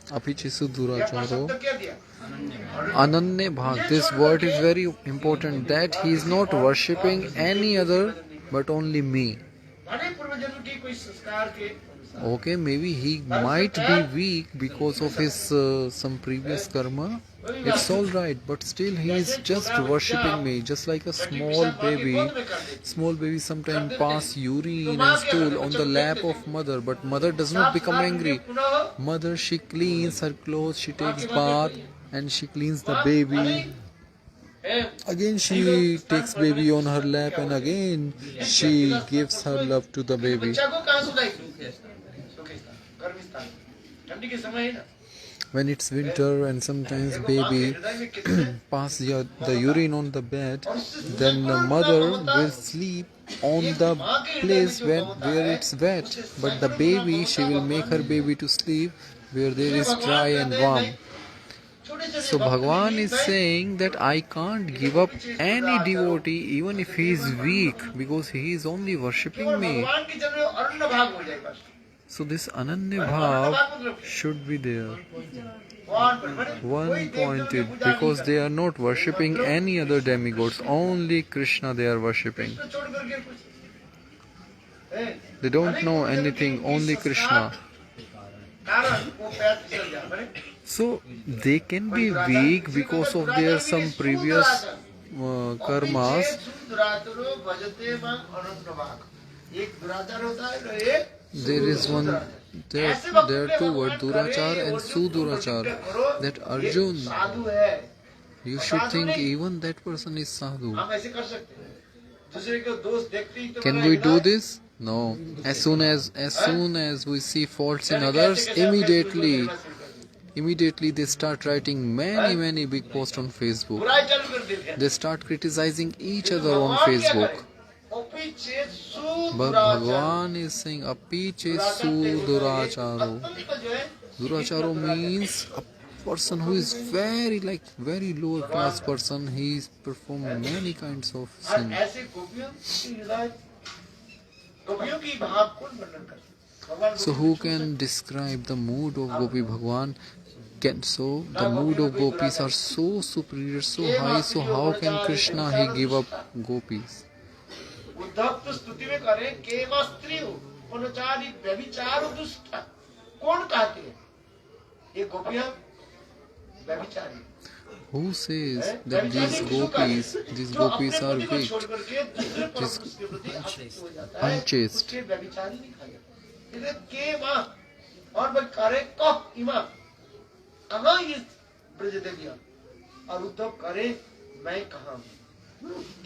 Apichesu duracharo ananya bhag. This word is very important, that he is not worshipping any other but only me. Okay, maybe he might be weak because of his some previous karma. It's all right, but still he is just worshipping me, just like a small baby. Small baby sometimes pass urine and stool on the lap of mother, but mother does not become angry. Mother, she cleans her clothes, she takes bath, and she cleans the baby. Again she takes baby on her lap, and again she gives her love to the baby. When it's winter and sometimes baby pass the urine on the bed, then the mother will sleep on the place where it's wet, but the baby, she will make her baby to sleep where there is dry and warm. So Bhagavan is saying that I can't give up any devotee even if he is weak, because he is only worshipping me. So this Ananya Bhav should be there. One pointed, because they are not worshipping any other demigods, only Krishna they are worshipping. They don't know anything, only Krishna. So they can be weak because of their some previous karmas. There is one, there are two words, Durachar and Sudurachar. That Arjun, you should think even that person is sadhu. Can we do this? No. As soon as we see faults in others, immediately they start writing many big posts on Facebook. They start criticizing each other on Facebook. But Bhagavan is saying Api chesu duracharo. Duracharo means person who is very very lower class person, he is performing many kinds of और sin. ऐसे गोपियों की हृदय गोपियों की भाव कौन वर्णन करे? भगवान So who can describe the mood of Gopi Bhagwan? So the mood of gopis are so superior, so high, so how can Krishna he give up gopis? Uddhav तो स्तुति में करें केवल स्त्री हो अनुचारी व्यभिचार और दुष्ट कौन कहते हैं? ये गोपियां व्यभिचारी. Who says that these gopis are weak, unchaste? व्यभिचारी नहीं खाया. इधर के माँ और बल करे कब इमा कहाँ ये ब्रज देवियां और उद्धव करे मैं कहाँ हूँ?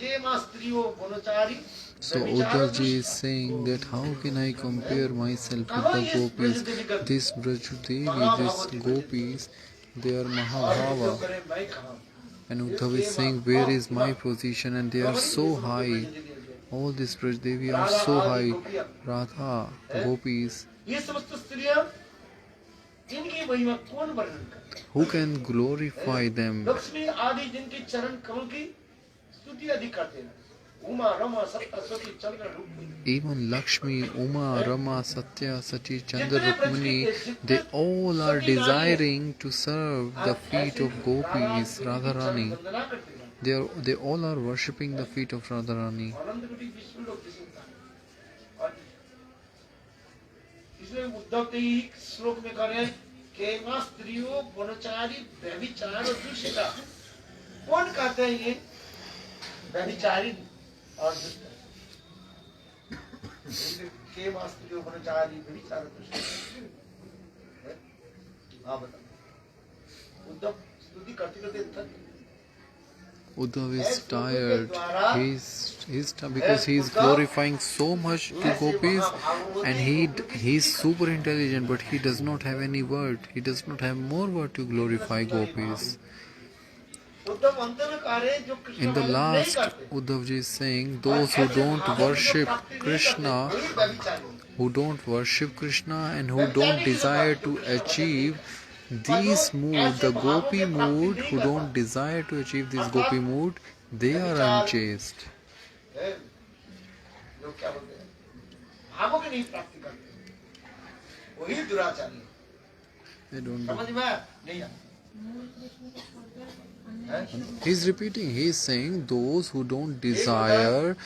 के माँ स्त्रियों वनचारी. So Uddhav ji is saying that how can I compare myself with the gopis? This Brajadevi, these gopis, they are Mahabhava. And Uddhav is saying, where is my position? And they are so high. All these Brajadevi are so high. Radha, gopis. ये समस्त स्त्रियां इनकी महिमा कौन वर्णन करे? Who can glorify them? Lakshmi आदि जिनके चरण कमल की स्तुति आदि करते हैं. उमा रमा सत्य सती चंद्र Roopmani. Even Lakshmi, Uma, Rama, Satya, Sati, Chandra, Rukmini, they all are desiring to serve the feet of gopis, Radharani. They all are worshipping the feet of Radharani. इसलिए उद्धव के ही श्लोक में कह रहे हैं केमा स्त्रियों वनचारी व्यभिचार और दुष्टा. कौन कहते हैं ये व्यभिचारी और दुष्ट? केमा स्त्रियों वनचारी व्यभिचार और दुष्ट. हाँ बताओ. उद्धव स्तुति करते करते थक. Uddhav is tired. Because he is glorifying so much to gopis, and he is super intelligent, but he does not have any word. He does not have more word to glorify gopis. In the last, Uddhav ji is saying, those who don't worship Krishna, and who don't desire to achieve these mood, the gopi mood, who don't desire to achieve this gopi mood, they are unchaste. They don't do. He's repeating, he's saying those who don't desire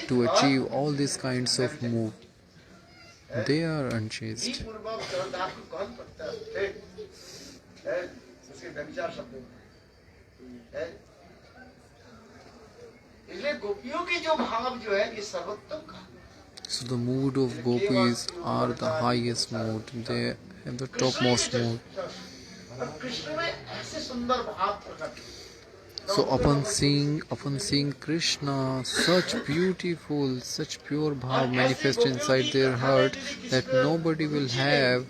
to achieve all these kinds of mood, they are unchaste. So the mood of gopis are the highest mood. They have the topmost mood. So upon seeing Krishna, such beautiful, such pure bhav manifest inside their heart that nobody will have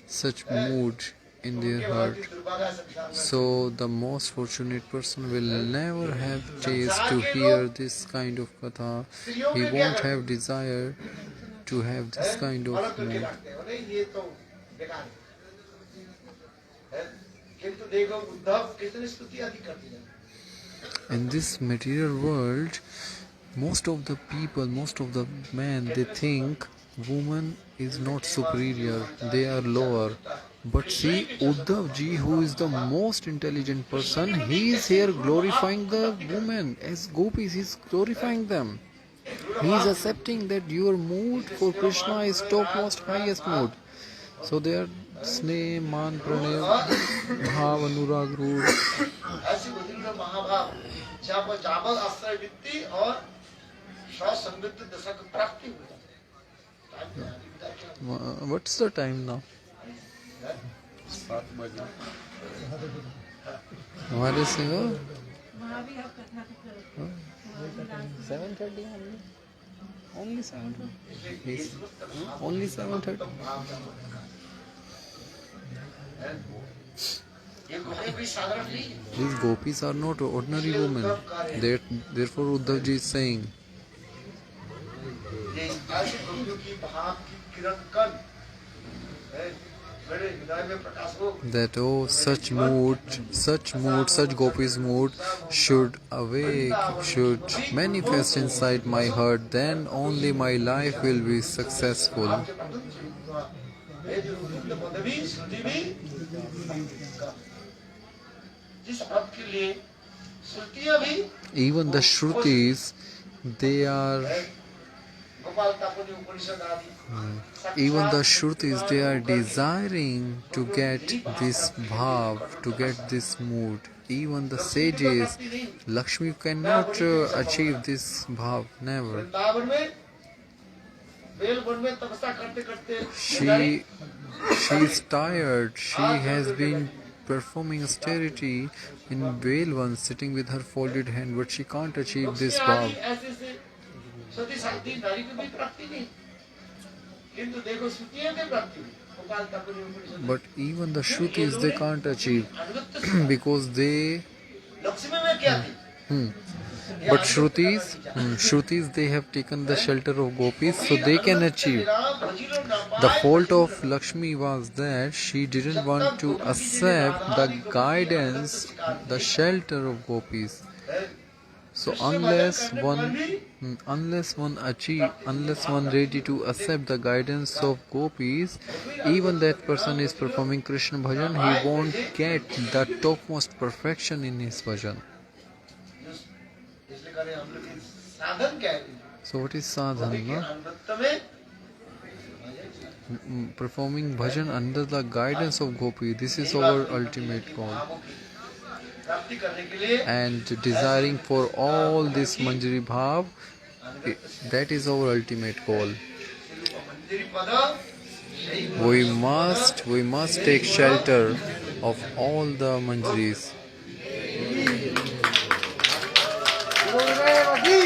such mood in their heart. So the most fortunate person will never have taste to hear this kind of katha. He won't have desire to have this kind of mood. In this material world, most of the people, most of the men, they think woman is not superior, they are lower. But see, Uddhav ji, who is the most intelligent person, he is here glorifying the women as gopis. He is glorifying them. He is accepting that your mood for Krishna is topmost, highest mood. So they are Sneh, Man, Pranay, Bhav, Anurag, Rood. What's the time now? हमारे से हो 7:30 only 7:30 only 7:30. These gopis are not ordinary women. Therefore Uddhav ji is saying, मेरे हृदय में प्रकाश हो that oh, such gopis mood should awake, should manifest inside my heart, then only my life will be successful. आपके पठन से ये जो रुद्र पदवी श्रुति भी जिस अर्थ के लिए श्रुतियां भी Even the Shrutis, they are Gopal Tapani उपनिषद आदि even the Shrutis, they are desiring to get this bhav, to get this mood. Even the sages, Lakshmi cannot achieve this bhav, never. Vrindavan में बेल वन में तपस्या करते करते She is tired. She has been performing austerity in Velvan, sitting with her folded hand, but she can't achieve this bhav. ऐसे से सती शांति नारी को भी प्राप्ति नहीं किंतु देखो श्रुतियों की प्राप्ति गोपाल तापनी उपनिषद But even the Shrutis, they can't achieve because they. Lakshmi में क्या थी But Shrutis, they have taken the shelter of gopis, so they can achieve. The fault of Lakshmi was that she didn't want to accept the guidance, the shelter of gopis. So unless one ready to accept the guidance of gopis, even that person is performing Krishna bhajan, he won't get the topmost perfection in his bhajan. इसलिए करें हम लोग साधन क्या है So what is sadhana? अनवरत में Performing bhajan under the guidance of gopi. This is our ultimate goal. प्राप्ति करने के लिए And desiring for all this manjari bhav, that is our ultimate goal. मंजरी पद We must take shelter of all the manjaris. गुरुदेव की